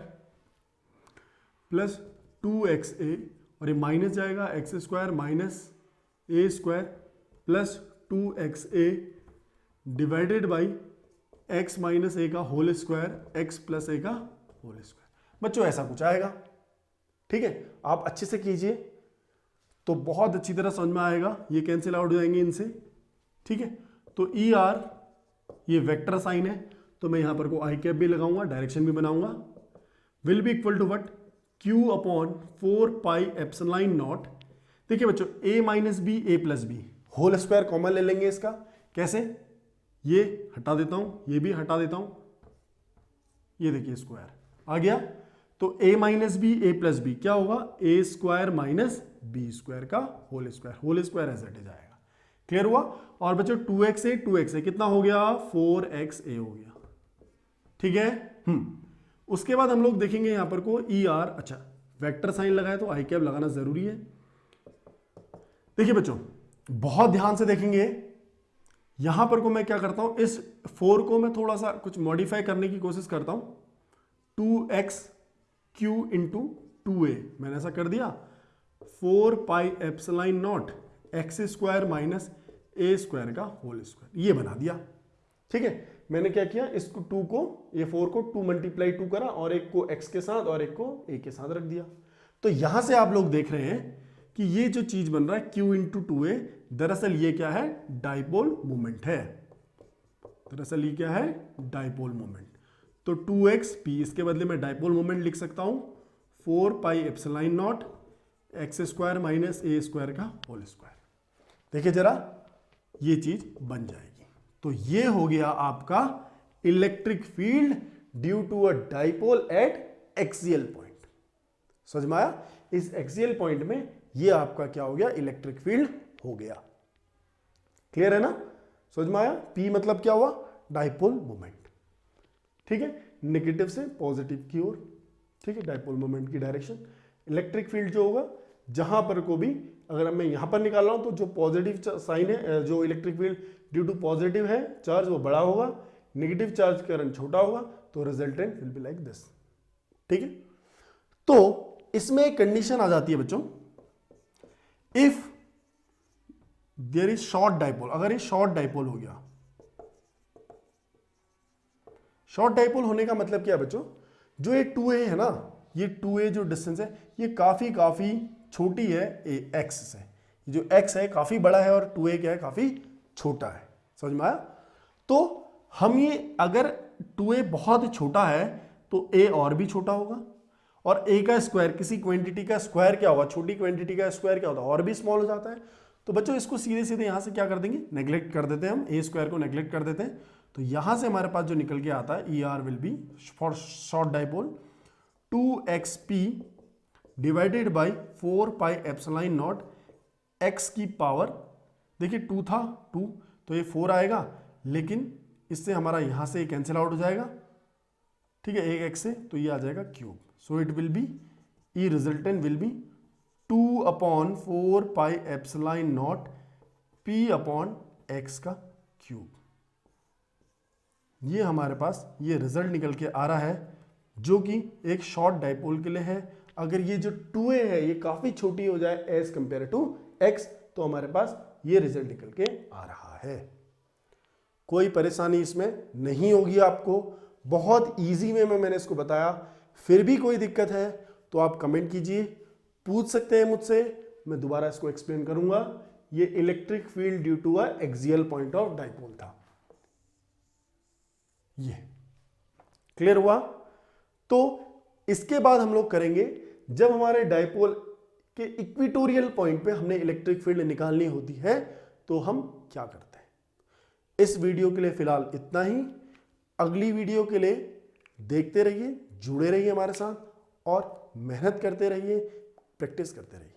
plus 2xa, और ये माइनस जाएगा, x square minus a square plus 2xa divided by x minus a का whole square x plus a का होल स्क्वायर। बच्चों ऐसा कुछ आएगा। ठीक है, आप अच्छे से कीजिए तो बहुत अच्छी तरह समझ में आएगा, ये कैंसिल आउट हो जाएंगे इनसे। ठीक है, तो ई आर ये वेक्टर साइन है, तो मैं यहां पर को आई कैप भी लगाऊंगा, डायरेक्शन भी बनाऊंगा, will be equal to what? Q upon 4 pi epsilon naught. देखिए बच्चों, a minus B A plus B, whole square common ले लेंगे इसका। कैसे? ये हटा देता हूं, ये भी हटा देता हूं, ये देखिए स्क्वायर आ गया, तो a minus B A plus b क्या होगा? a square minus b square का whole square as it is आएगा। क्लियर हुआ? और बच्चों 2xa कितना हो गया? 4xa हो गया। ठीक है, उसके बाद हम लोग देखेंगे यहां पर को ई आर, अच्छा वेक्टर साइन लगाए तो आई कैप लगाना जरूरी है। देखिए बच्चों बहुत ध्यान से देखेंगे, यहां पर को मैं क्या करता हूं, इस 4 को मैं थोड़ा सा कुछ मॉडिफाई करने की कोशिश करता हूं, 2xq इंटू 2a, मैंने ऐसा कर दिया, 4 pi epsilon not x square minus a square का होल स्क्वायर, ये बना दिया। ठीक है, मैंने क्या किया, इसको 2 को, ये 4 को 2 मल्टीप्लाई 2 करा और एक को x के साथ और एक को a के साथ रख दिया। तो यहां से आप लोग देख रहे हैं कि ये जो चीज बन रहा है q इंटू 2a, दरअसल ये क्या है? डाइपोल मोमेंट है। दरअसल ये क्या है? Dipole moment. तो 2xp, इसके बदले में डाइपोल मोमेंट लिख सकता हूं 4 pi epsilon not x square minus a square का होल स्क्वायर। देखिए जरा, ये चीज बन जाएगी। तो ये हो गया आपका electric field due to a dipole at axial point. समझ में आया? इस एक्सियल पॉइंट में ये आपका क्या हो गया? इलेक्ट्रिक फील्ड हो गया। क्लियर है ना? समझ में आया? P मतलब क्या हुआ? Dipole moment. ठीक है, नेगेटिव से पॉजिटिव की ओर। ठीक है, डाइपोल मोमेंट की डायरेक्शन। इलेक्ट्रिक फील्ड जो होगा, जहां पर को भी अगर मैं यहां पर निकाल रहा हूं तो जो पॉजिटिव साइन है, जो electric field due to positive है चार्ज वो बड़ा होगा, नेगेटिव चार्ज करंट छोटा होगा, तो resultant will be like this. ठीक है, तो इसमें एक कंडीशन आ जाती है बच्चों, if there is short dipole, अगर ये शॉर्ट डाइपोल हो गया, शॉर्ट डाइपोल होने का मतलब क्या है बच्चों, जो ये 2a है ना, ये 2a जो डिस्टेंस है ये काफी छोटी है x से, जो x है काफी बड़ा है और 2a क्या है काफी छोटा है, समझ में आया। तो हम ये अगर 2a बहुत छोटा है तो a और भी छोटा होगा, और a का स्क्वायर, किसी क्वांटिटी का स्क्वायर क्या होगा, छोटी क्वांटिटी का स्क्वायर क्या होता है, और भी स्मॉल हो जाता है। तो बच्चों इसको सीधे सीधे यहां से क्या कर देंगे, नेग्लेक्ट कर देते हैं, हम a स्क्वायर को नेग्लेक्ट कर देते हैं। तो यहां से हमारे पास जो निकल के आता है ER will be for short dipole 2xp divided by 4 pi epsilon not x की पावर, देखिए 2 था 2 तो ये 4 आएगा, लेकिन इससे हमारा यहां से कैंसिल आउट हो जाएगा, ठीक है, एक x से, तो ये आ जाएगा cube. So it will be, E resultant will B 2/4 pi epsilon not p upon x का क्यूब। ये हमारे पास ये रिजल्ट निकल के आ रहा है, जो कि एक शॉर्ट डाइपोल के लिए है। अगर ये जो 2a है ये काफी छोटी हो जाए एज कंपेयर टू x, तो हमारे पास ये रिजल्ट निकल के आ रहा है। कोई परेशानी इसमें नहीं होगी आपको, बहुत इजी वे में मैंने इसको बताया। फिर भी कोई दिक्कत है तो आप कमेंट कीजिए, पूछ सकते हैं मुझसे, मैं दोबारा इसको एक्सप्लेन करूंगा। ये electric field due to a axial point of dipole था। ये क्लियर हुआ। तो इसके बाद हम लोग करेंगे, जब हमारे डाइपोल के इक्वेटोरियल पॉइंट पे हमने इलेक्ट्रिक फील्ड निकालनी होती है तो हम क्या करते हैं। इस वीडियो के लिए फिलहाल इतना ही। अगली वीडियो के लिए देखते रहिए, जुड़े रहिए हमारे साथ और मेहनत करते रहिए, प्रैक्टिस करते रहिए।